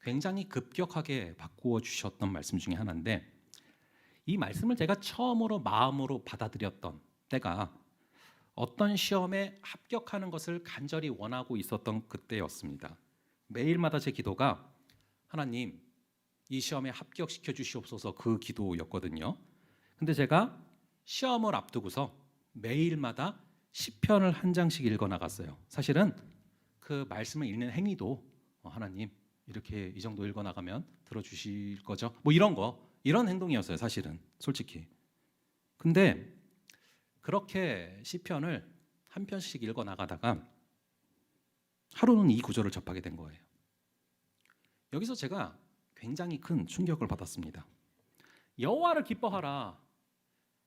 굉장히 급격하게 바꾸어 주셨던 말씀 중에 하나인데 이 말씀을 제가 처음으로 마음으로 받아들였던 때가 어떤 시험에 합격하는 것을 간절히 원하고 있었던 그때였습니다. 매일마다 제 기도가 하나님 이 시험에 합격시켜 주시옵소서 그 기도였거든요. 근데 제가 시험을 앞두고서 매일마다 시편을 한 장씩 읽어 나갔어요. 사실은 그 말씀을 읽는 행위도 하나님 이렇게 이 정도 읽어 나가면 들어주실 거죠? 뭐 이런 행동이었어요. 사실은 솔직히. 근데 그렇게 시편을 한 편씩 읽어 나가다가 하루는 이 구절을 접하게 된 거예요. 여기서 제가 굉장히 큰 충격을 받았습니다. 여호와를 기뻐하라.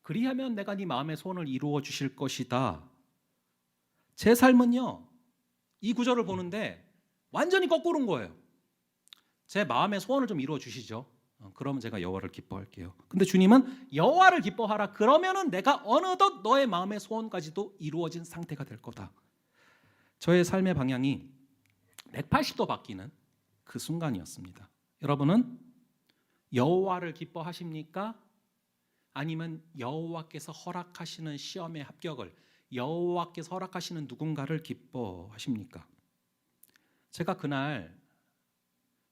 그리하면 내가 네 마음의 소원을 이루어 주실 것이다. 제 삶은요, 이 구절을 보는데 완전히 거꾸로인 거예요. 제 마음의 소원을 좀 이루어 주시죠. 그러면 제가 여호와를 기뻐할게요. 근데 주님은 여호와를 기뻐하라. 그러면은 내가 어느덧 너의 마음의 소원까지도 이루어진 상태가 될 거다. 저의 삶의 방향이 180도 바뀌는 그 순간이었습니다. 여러분은 여호와를 기뻐하십니까? 아니면 여호와께서 허락하시는 시험의 합격을, 여호와께서 허락하시는 누군가를 기뻐하십니까? 제가 그날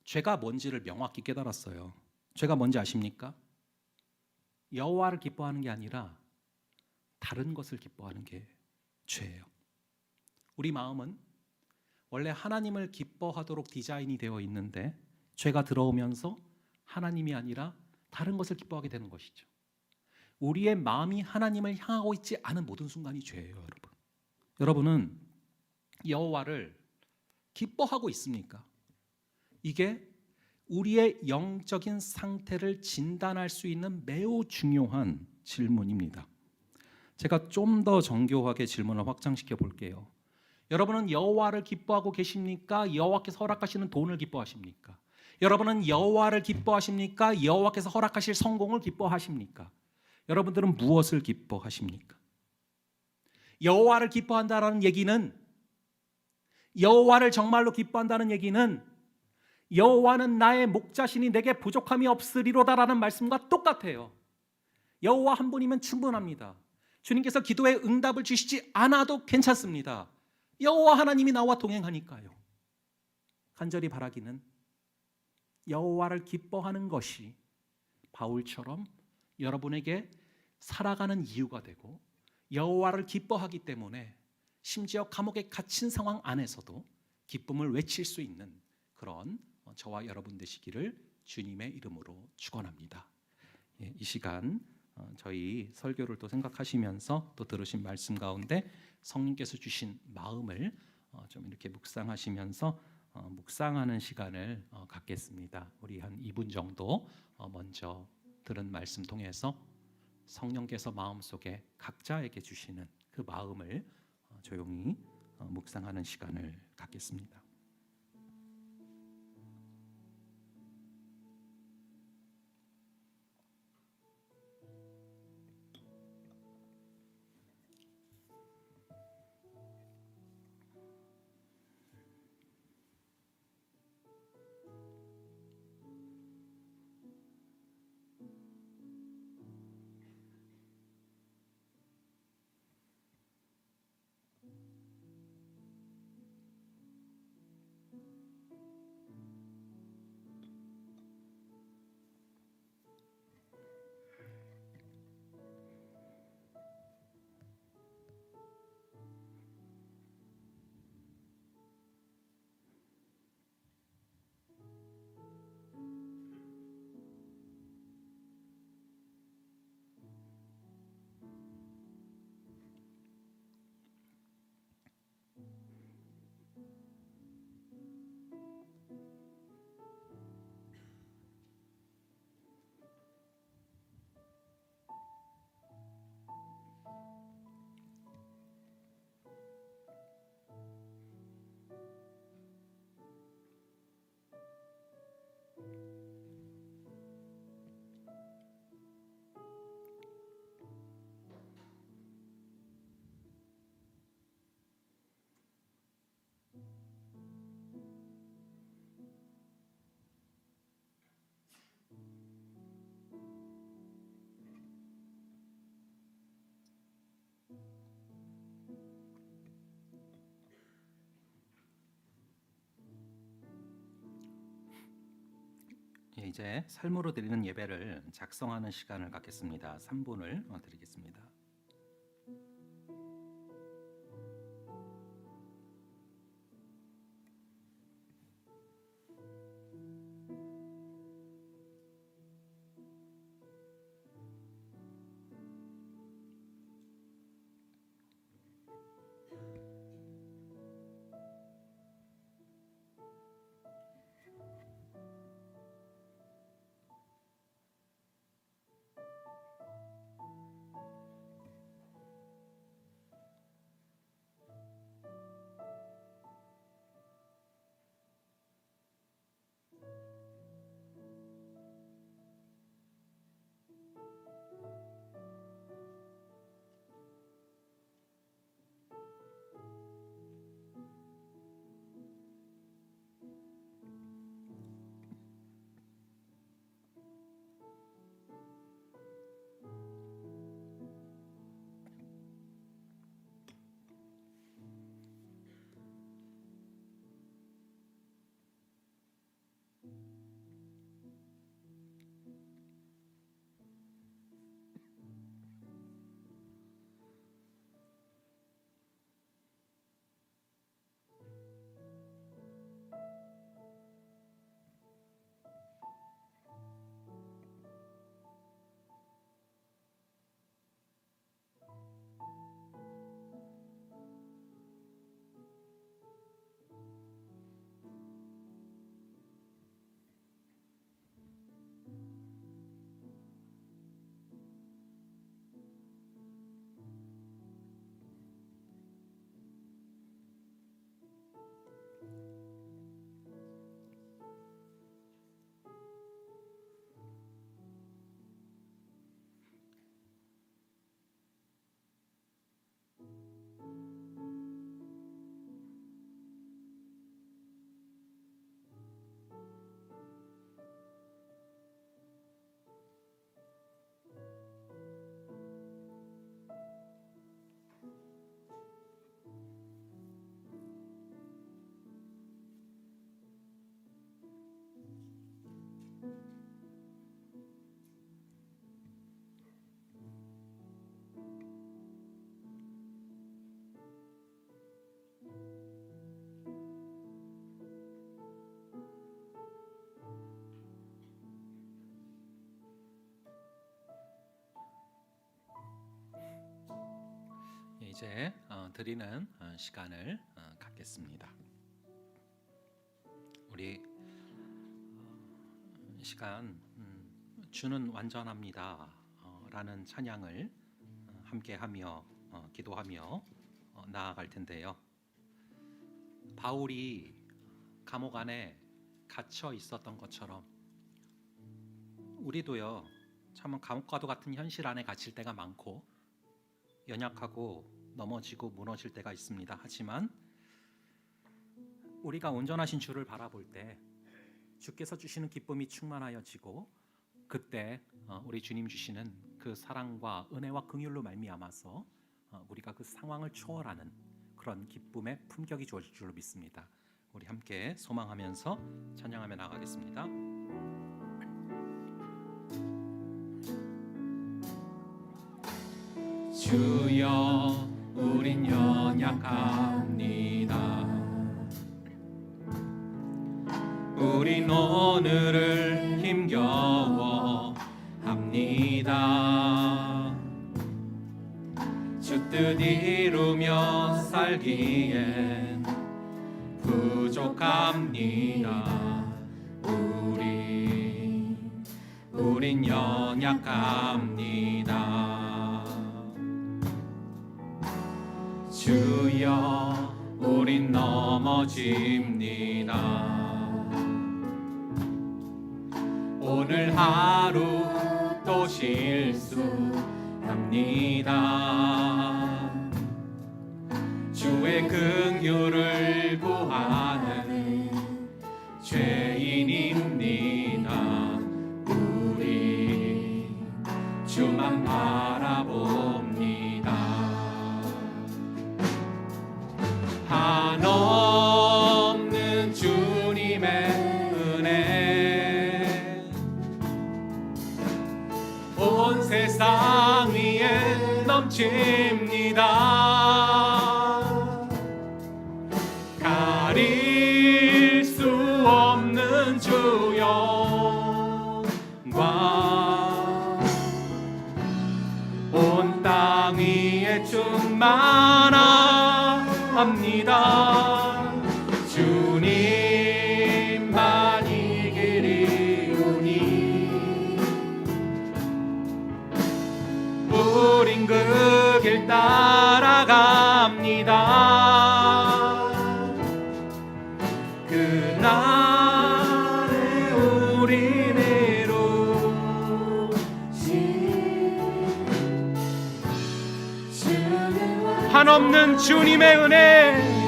죄가 뭔지를 명확히 깨달았어요. 죄가 뭔지 아십니까? 여호와를 기뻐하는 게 아니라 다른 것을 기뻐하는 게 죄예요. 우리 마음은 원래 하나님을 기뻐하도록 디자인이 되어 있는데 죄가 들어오면서 하나님이 아니라 다른 것을 기뻐하게 되는 것이죠. 우리의 마음이 하나님을 향하고 있지 않은 모든 순간이 죄예요, 여러분. 여러분은 여호와를 기뻐하고 있습니까? 이게 우리의 영적인 상태를 진단할 수 있는 매우 중요한 질문입니다. 제가 좀 더 정교하게 질문을 확장시켜 볼게요. 여러분은 여호와를 기뻐하고 계십니까? 여호와께서 허락하시는 돈을 기뻐하십니까? 여러분은 여호와를 기뻐하십니까? 여호와께서 허락하실 성공을 기뻐하십니까? 여러분들은 무엇을 기뻐하십니까? 여호와를 기뻐한다는 얘기는, 여호와를 정말로 기뻐한다는 얘기는 여호와는 나의 목자시니 내게 부족함이 없으리로다라는 말씀과 똑같아요. 여호와 한 분이면 충분합니다. 주님께서 기도에 응답을 주시지 않아도 괜찮습니다. 여호와 하나님이 나와 동행하니까요. 간절히 바라기는 여호와를 기뻐하는 것이 바울처럼 여러분에게 살아가는 이유가 되고, 여호와를 기뻐하기 때문에 심지어 감옥에 갇힌 상황 안에서도 기쁨을 외칠 수 있는 그런 저와 여러분 되시기를 주님의 이름으로 축원합니다. 이 시간 저희 설교를 또 생각하시면서 또 들으신 말씀 가운데 성령께서 주신 마음을 좀 이렇게 묵상하시면서 묵상하는 시간을 갖겠습니다. 우리 한 2분 정도 먼저 들은 말씀 통해서 성령께서 마음속에 각자에게 주시는 그 마음을 조용히 묵상하는 시간을 갖겠습니다. 이제 삶으로 드리는 예배를 작성하는 시간을 갖겠습니다. 3분을 드리겠습니다. 이제 드리는 시간을 갖겠습니다. 우리 이 시간 주는 완전합니다 라는 찬양을 함께하며 기도하며 나아갈 텐데요. 바울이 감옥 안에 갇혀 있었던 것처럼 우리도요, 참 감옥과도 같은 현실 안에 갇힐 때가 많고 연약하고 넘어지고 무너질 때가 있습니다. 하지만 우리가 온전하신 주를 바라볼 때 주께서 주시는 기쁨이 충만하여지고 그때 우리 주님 주시는 그 사랑과 은혜와 긍휼로 말미암아서 우리가 그 상황을 초월하는 그런 기쁨의 품격이 주어질 줄로 믿습니다. 우리 함께 소망하면서 찬양하며 나가겠습니다. 주여 우린 연약합니다. 우린 오늘을 힘겨워 합니다. 주 뜻 이루며 살기엔 부족합니다. 우린 연약합니다. 주여 우린 넘어집니다. 오늘 하루 또 실수합니다. 주의 긍휼을 구하는 죄인입니다. 우리 주만 바라봅니다. 한없는 주님의 은혜 온 세상 위에 넘칩니다. 가릴 수 없는 주 영광 온 땅 위에 충만합니다. 주님만 이 길이오니 우린 그 길 따라갑니다. 그날에 우린 한없는 주님의 은혜,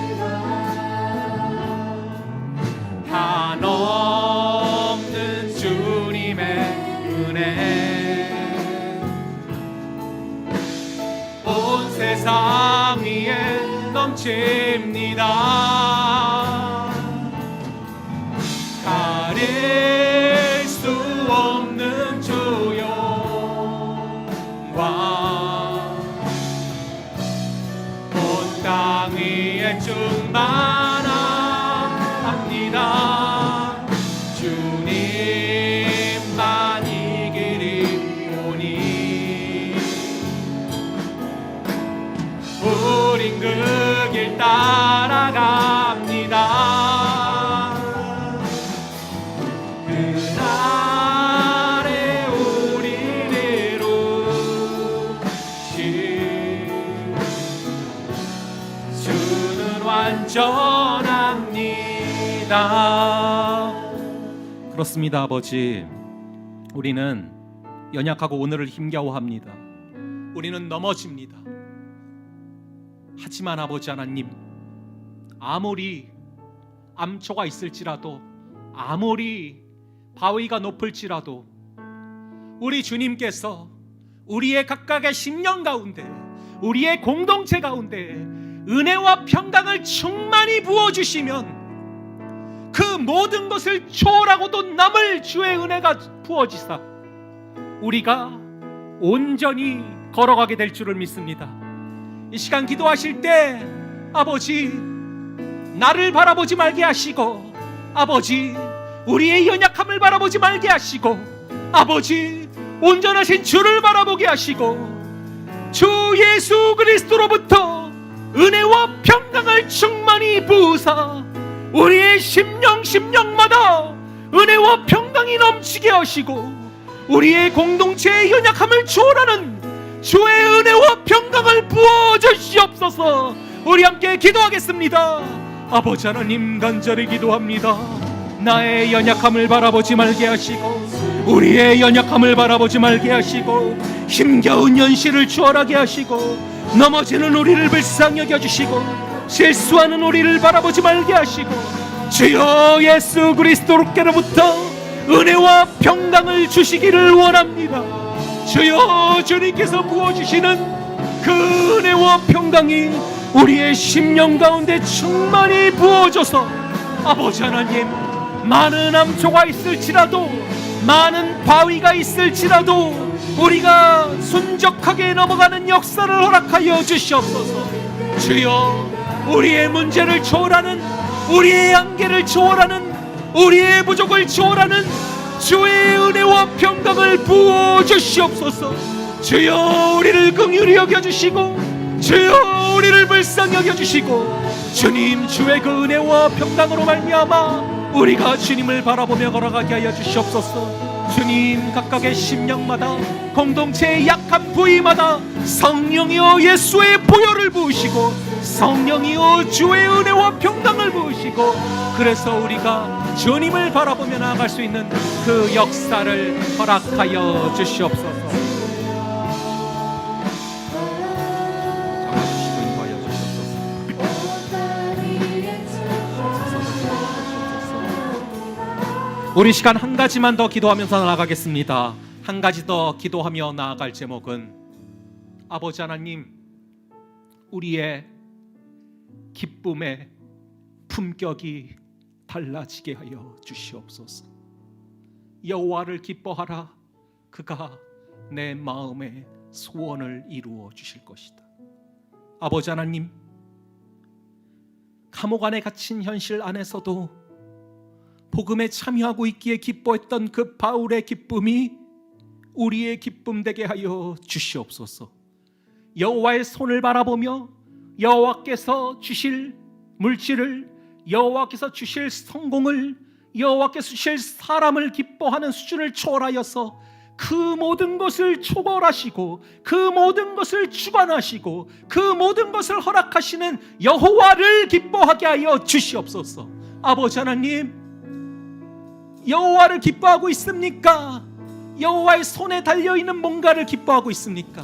한없는 주님의 은혜 온 세상 위에 넘칩니다. 가릴 수 없는 주 영광 온 땅 위에 충만합니다. 주님만 이 길이 오니 우린 그 길 따라갑니다. 그날에 우리를 오실 주는 완전합니다. 그렇습니다. 아버지, 우리는 연약하고 오늘을 힘겨워합니다. 우리는 넘어집니다. 하지만 아버지 하나님, 아무리 암초가 있을지라도, 아무리 바위가 높을지라도 우리 주님께서 우리의 각각의 심령 가운데, 우리의 공동체 가운데 은혜와 평강을 충만히 부어주시면 그 모든 것을 초월하고도 남을 주의 은혜가 부어지사 우리가 온전히 걸어가게 될 줄을 믿습니다. 이 시간 기도하실 때 아버지, 나를 바라보지 말게 하시고, 아버지, 우리의 연약함을 바라보지 말게 하시고, 아버지, 온전하신 주를 바라보게 하시고, 주 예수 그리스도로부터 은혜와 평강을 충만히 부으사 우리의 심령마다 은혜와 평강이 넘치게 하시고 우리의 공동체의 연약함을 초월하는 주의 은혜와 평강을 부어주시옵소서. 우리 함께 기도하겠습니다. 아버지 하나님, 간절히 기도합니다. 나의 연약함을 바라보지 말게 하시고 우리의 연약함을 바라보지 말게 하시고 힘겨운 현실을 추월하게 하시고 넘어지는 우리를 불쌍히 여겨주시고 실수하는 우리를 바라보지 말게 하시고 주여 예수 그리스도께로부터 은혜와 평강을 주시기를 원합니다. 주여, 주님께서 부어주시는 그 은혜와 평강이 우리의 심령 가운데 충만히 부어져서 아버지 하나님, 많은 암초가 있을지라도 많은 바위가 있을지라도 우리가 순적하게 넘어가는 역사를 허락하여 주시옵소서. 주여, 우리의 문제를 초월하는, 우리의 한계를 초월하는, 우리의 부족을 초월하는 주의 은혜와 평강을 부어주시옵소서. 주여, 우리를 긍휼히 여겨주시고 주여, 우리를 불쌍히 여겨주시고 주님, 주의 그 은혜와 평강으로 말미암아 우리가 주님을 바라보며 걸어가게 하여 주시옵소서. 주님, 각각의 심령마다 공동체의 약한 부위마다 성령이여 예수의 보혈을 부으시고 성령이여 주의 은혜와 평강을 부으시고 그래서 우리가 주님을 바라보며 나아갈 수 있는 그 역사를 허락하여 주시옵소서. 잡아주시고 인도하여 주시옵소서. 우리 시간 한 가지만 더 기도하면서 나아가겠습니다. 한 가지 더 기도하며 나아갈 제목은 아버지 하나님, 우리의 기쁨의 품격이 달라지게 하여 주시옵소서. 여호와를 기뻐하라, 그가 내 마음의 소원을 이루어 주실 것이다. 아버지 하나님, 감옥 안에 갇힌 현실 안에서도 복음에 참여하고 있기에 기뻐했던 그 바울의 기쁨이 우리의 기쁨 되게 하여 주시옵소서. 여호와의 손을 바라보며 여호와께서 주실 물질을, 여호와께서 주실 성공을, 여호와께서 주실 사람을 기뻐하는 수준을 초월하여서 그 모든 것을 초월하시고 그 모든 것을 주관하시고 그 모든 것을 허락하시는 여호와를 기뻐하게 하여 주시옵소서. 아버지 하나님, 여호와를 기뻐하고 있습니까? 여호와의 손에 달려있는 뭔가를 기뻐하고 있습니까?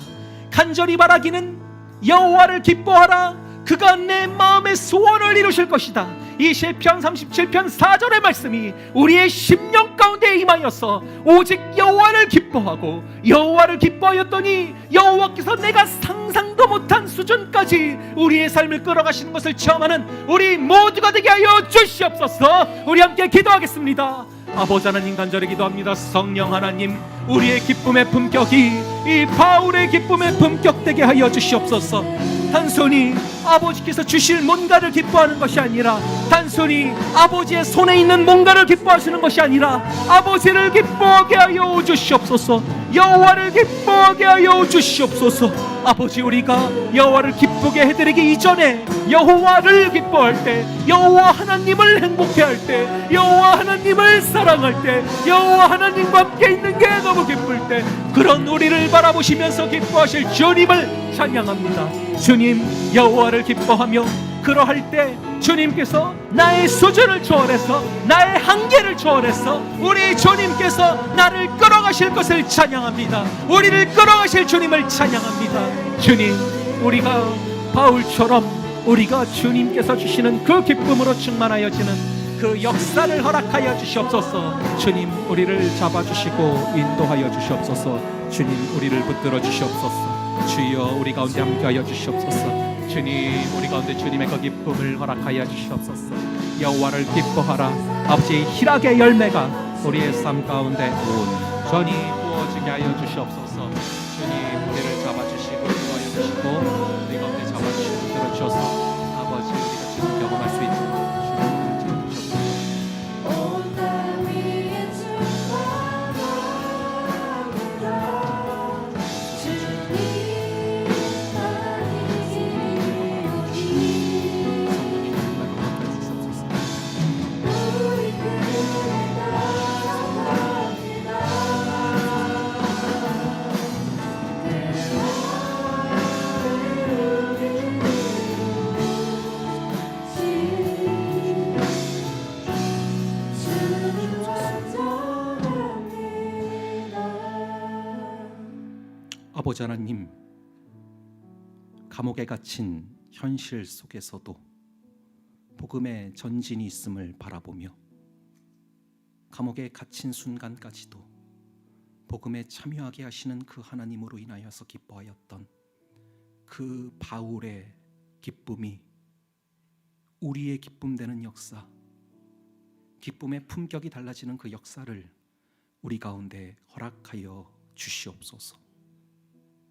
간절히 바라기는 여호와를 기뻐하라, 그가 내 마음의 소원을 이루실 것이다. 이 시편 37편 4절의 말씀이 우리의 심령 가운데 임하여서 오직 여호와를 기뻐하고 여호와를 기뻐하였더니 여호와께서 내가 상상도 못한 수준까지 우리의 삶을 끌어가시는 것을 체험하는 우리 모두가 되게 하여 주시옵소서. 우리 함께 기도하겠습니다. 아버지 하나님, 간절히 기도합니다. 성령 하나님, 우리의 기쁨의 품격이 이 바울의 기쁨의 품격 되게 하여 주시옵소서. 단순히 아버지께서 주실 뭔가를 기뻐하는 것이 아니라, 단순히 아버지의 손에 있는 뭔가를 기뻐하시는 것이 아니라 아버지를 기뻐하게 하여 주시옵소서. 여호와를 기뻐하게 하여 주시옵소서. 아버지, 우리가 여호와를 기쁘게 해드리기 이전에 여호와를 기뻐할 때, 여호와 하나님을 행복해 할 때, 여호와 하나님을 사랑할 때, 여호와 하나님과 함께 있는 게 너무 기쁠 때, 그런 우리를 바라보시면서 기뻐하실 주님을 찬양합니다. 주님, 여호와를 기뻐하며 그러할 때 주님께서 나의 수준을 초월해서, 나의 한계를 초월해서 우리 주님께서 나를 끌어가실 것을 찬양합니다. 우리를 끌어가실 주님을 찬양합니다. 주님, 우리가 바울처럼 우리가 주님께서 주시는 그 기쁨으로 충만하여지는 그 역사를 허락하여 주시옵소서. 주님, 우리를 잡아주시고 인도하여 주시옵소서. 주님, 우리를 붙들어 주시옵소서. 주여, 우리 가운데 함께하여 주시옵소서. 주님, 우리 가운데 주님의 그 기쁨을 허락하여 주시옵소서. 여호와를 기뻐하라. 아버지, 희락의 열매가 우리의 삶 가운데 온전히 부어지게 하여 주시옵소서. 주님, 우리를 잡아주시고 인도하여 주시고 우리 가운데 잡아주시고 들어주셔서 아버지, 우리가 지금 경험할 수 있도록 주님 붙들어 주시옵소서. 아버지 하나님, 감옥에 갇힌 현실 속에서도 복음의 전진이 있음을 바라보며 감옥에 갇힌 순간까지도 복음에 참여하게 하시는 그 하나님으로 인하여서 기뻐하였던 그 바울의 기쁨이 우리의 기쁨 되는 역사, 기쁨의 품격이 달라지는 그 역사를 우리 가운데 허락하여 주시옵소서.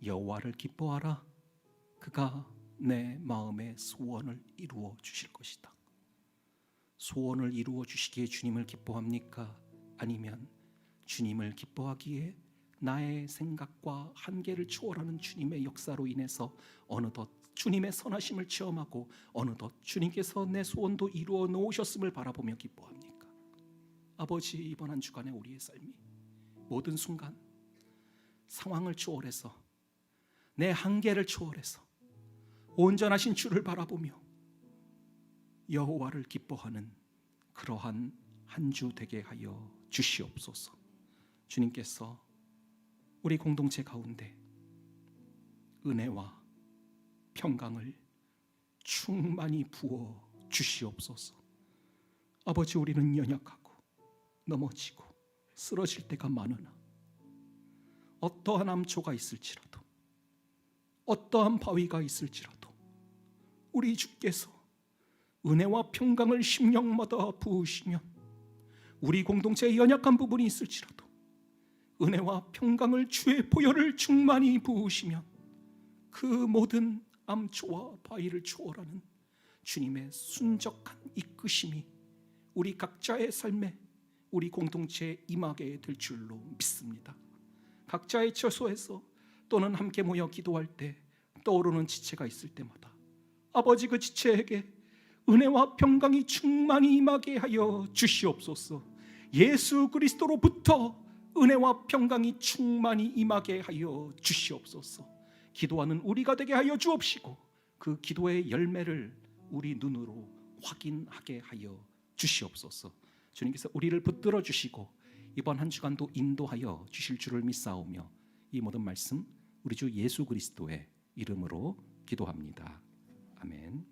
여호와를 기뻐하라. 그가 내 마음의 소원을 이루어 주실 것이다. 소원을 이루어 주시기에 주님을 기뻐합니까? 아니면 주님을 기뻐하기에 나의 생각과 한계를 초월하는 주님의 역사로 인해서 어느덧 주님의 선하심을 체험하고 어느덧 주님께서 내 소원도 이루어 놓으셨음을 바라보며 기뻐합니까? 아버지, 이번 한 주간의 우리의 삶이 모든 순간 상황을 초월해서 내 한계를 초월해서 온전하신 주를 바라보며 여호와를 기뻐하는 그러한 한 주 되게 하여 주시옵소서. 주님께서 우리 공동체 가운데 은혜와 평강을 충만히 부어 주시옵소서. 아버지, 우리는 연약하고 넘어지고 쓰러질 때가 많으나 어떠한 암초가 있을지라도 어떠한 바위가 있을지라도 우리 주께서 은혜와 평강을 심령마다 부으시면 우리 공동체에 연약한 부분이 있을지라도 은혜와 평강을 주의 보혈을 충만히 부으시면 그 모든 암초와 바위를 초월하는 주님의 순적한 이끄심이 우리 각자의 삶에 우리 공동체에 임하게 될 줄로 믿습니다. 각자의 처소에서 또는 함께 모여 기도할 때 떠오르는 지체가 있을 때마다 아버지, 그 지체에게 은혜와 평강이 충만히 임하게 하여 주시옵소서. 예수 그리스도로부터 은혜와 평강이 충만히 임하게 하여 주시옵소서. 기도하는 우리가 되게 하여 주옵시고 그 기도의 열매를 우리 눈으로 확인하게 하여 주시옵소서. 주님께서 우리를 붙들어 주시고 이번 한 주간도 인도하여 주실 줄을 믿사오며 이 모든 말씀 우리 주 예수 그리스도의 이름으로 기도합니다. 아멘.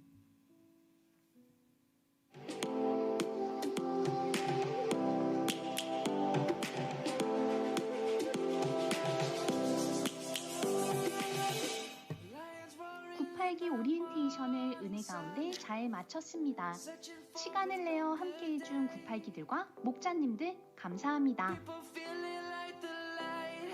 오리엔테이션을 은혜 가운데 잘 마쳤습니다. 시간을 내어 함께해준 98기들과 목자님들 감사합니다.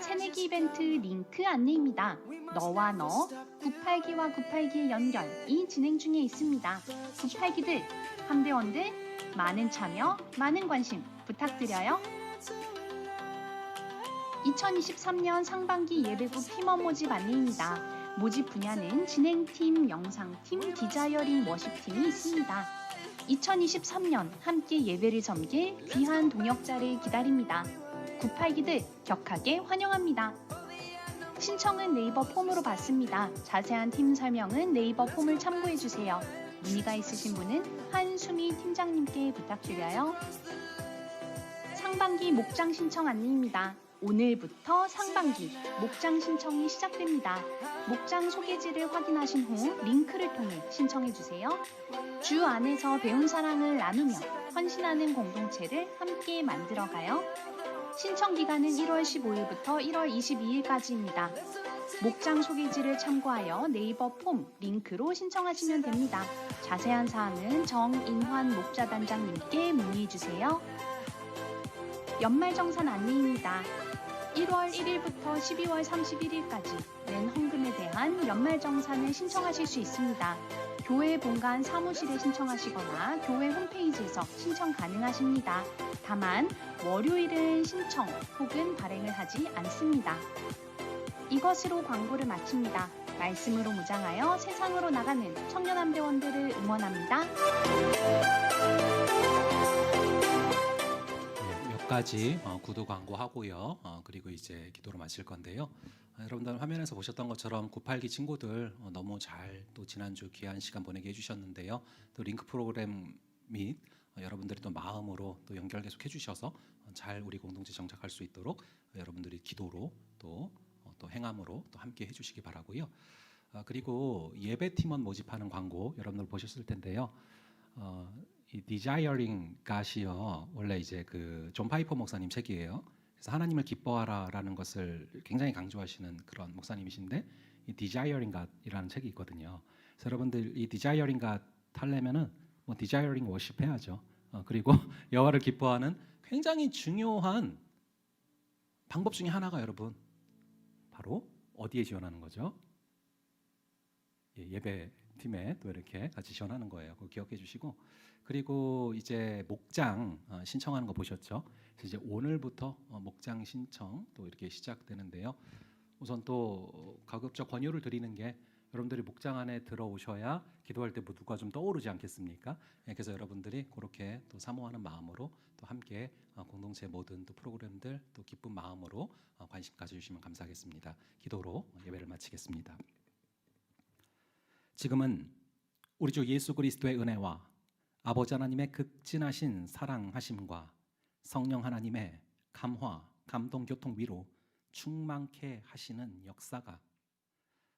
새내기 이벤트 링크 안내입니다. 너와 너, 98기와 98기의 연결이 진행 중에 있습니다. 98기들, 함대원들 많은 참여, 많은 관심 부탁드려요. 2023년 상반기 예배국 팀원 모집 안내입니다. 모집 분야는 진행팀, 영상팀, 디자이어링 워십팀이 있습니다. 2023년 함께 예배를 섬길 귀한 동역자를 기다립니다. 98기들 격하게 환영합니다. 신청은 네이버 폼으로 받습니다. 자세한 팀 설명은 네이버 폼을 참고해주세요. 문의가 있으신 분은 한수미 팀장님께 부탁드려요. 상반기 목장 신청 안내입니다. 오늘부터 상반기 목장 신청이 시작됩니다. 목장 소개지를 확인하신 후 링크를 통해 신청해주세요. 주 안에서 배운 사랑을 나누며 헌신하는 공동체를 함께 만들어가요. 신청 기간은 1월 15일부터 1월 22일까지입니다. 목장 소개지를 참고하여 네이버 폼 링크로 신청하시면 됩니다. 자세한 사항은 정인환 목자단장님께 문의해주세요. 연말정산 안내입니다. 1월 1일부터 12월 31일까지 낸 헌금에 대한 연말정산을 신청하실 수 있습니다. 교회 본관 사무실에 신청하시거나 교회 홈페이지에서 신청 가능하십니다. 다만 월요일은 신청 혹은 발행을 하지 않습니다. 이것으로 광고를 마칩니다. 말씀으로 무장하여 세상으로 나가는 청년함대원들을 응원합니다. 몇 가지 구독 광고하고요. 그리고 이제 기도로 마칠 건데요. 여러분들 화면에서 보셨던 것처럼 98기 친구들 너무 잘 또 지난주 귀한 시간 보내게 해주셨는데요. 또 링크 프로그램 및 여러분들이 또 마음으로 또 연결 계속 해주셔서 잘 우리 공동체 정착할 수 있도록 여러분들이 기도로 또 또 행함으로 또 함께 해주시기 바라고요. 그리고 예배 팀원 모집하는 광고 여러분들 보셨을 텐데요. 이 Desiring God이요, 원래 이제 그 존 파이퍼 목사님 책이에요. 그래서 하나님을 기뻐하라라는 것을 굉장히 강조하시는 그런 목사님이신데, 이 Desiring God이라는 책이 있거든요. 그래서 여러분들 이 Desiring God 하려면은 뭐 Desiring Worship 해야죠. 그리고 여호와를 기뻐하는 굉장히 중요한 방법 중에 하나가 여러분 바로 어디에 지원하는 거죠? 예배 팀에 또 이렇게 같이 지원하는 거예요. 그거 기억해 주시고, 그리고 이제 목장 신청하는 거 보셨죠? 그래서 이제 오늘부터 목장 신청 또 이렇게 시작되는데요. 우선 또 가급적 권유를 드리는 게, 여러분들이 목장 안에 들어오셔야 기도할 때 모두가 좀 떠오르지 않겠습니까? 그래서 여러분들이 그렇게 또 사모하는 마음으로 또 함께 공동체 모든 또 프로그램들 또 기쁜 마음으로 관심 가져주시면 감사하겠습니다. 기도로 예배를 마치겠습니다. 지금은 우리 주 예수 그리스도의 은혜와 아버지 하나님의 극진하신 사랑하심과 성령 하나님의 감화, 감동, 교통, 위로 충만케 하시는 역사가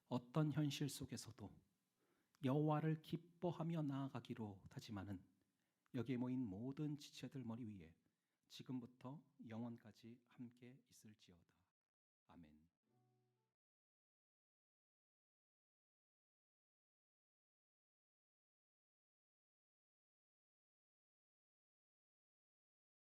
어떤 현실 속에서도 여호와를 기뻐하며 나아가기로 다짐하는 여기에 모인 모든 지체들 머리 위에 지금부터 영원까지 함께 있을지어다. 아멘.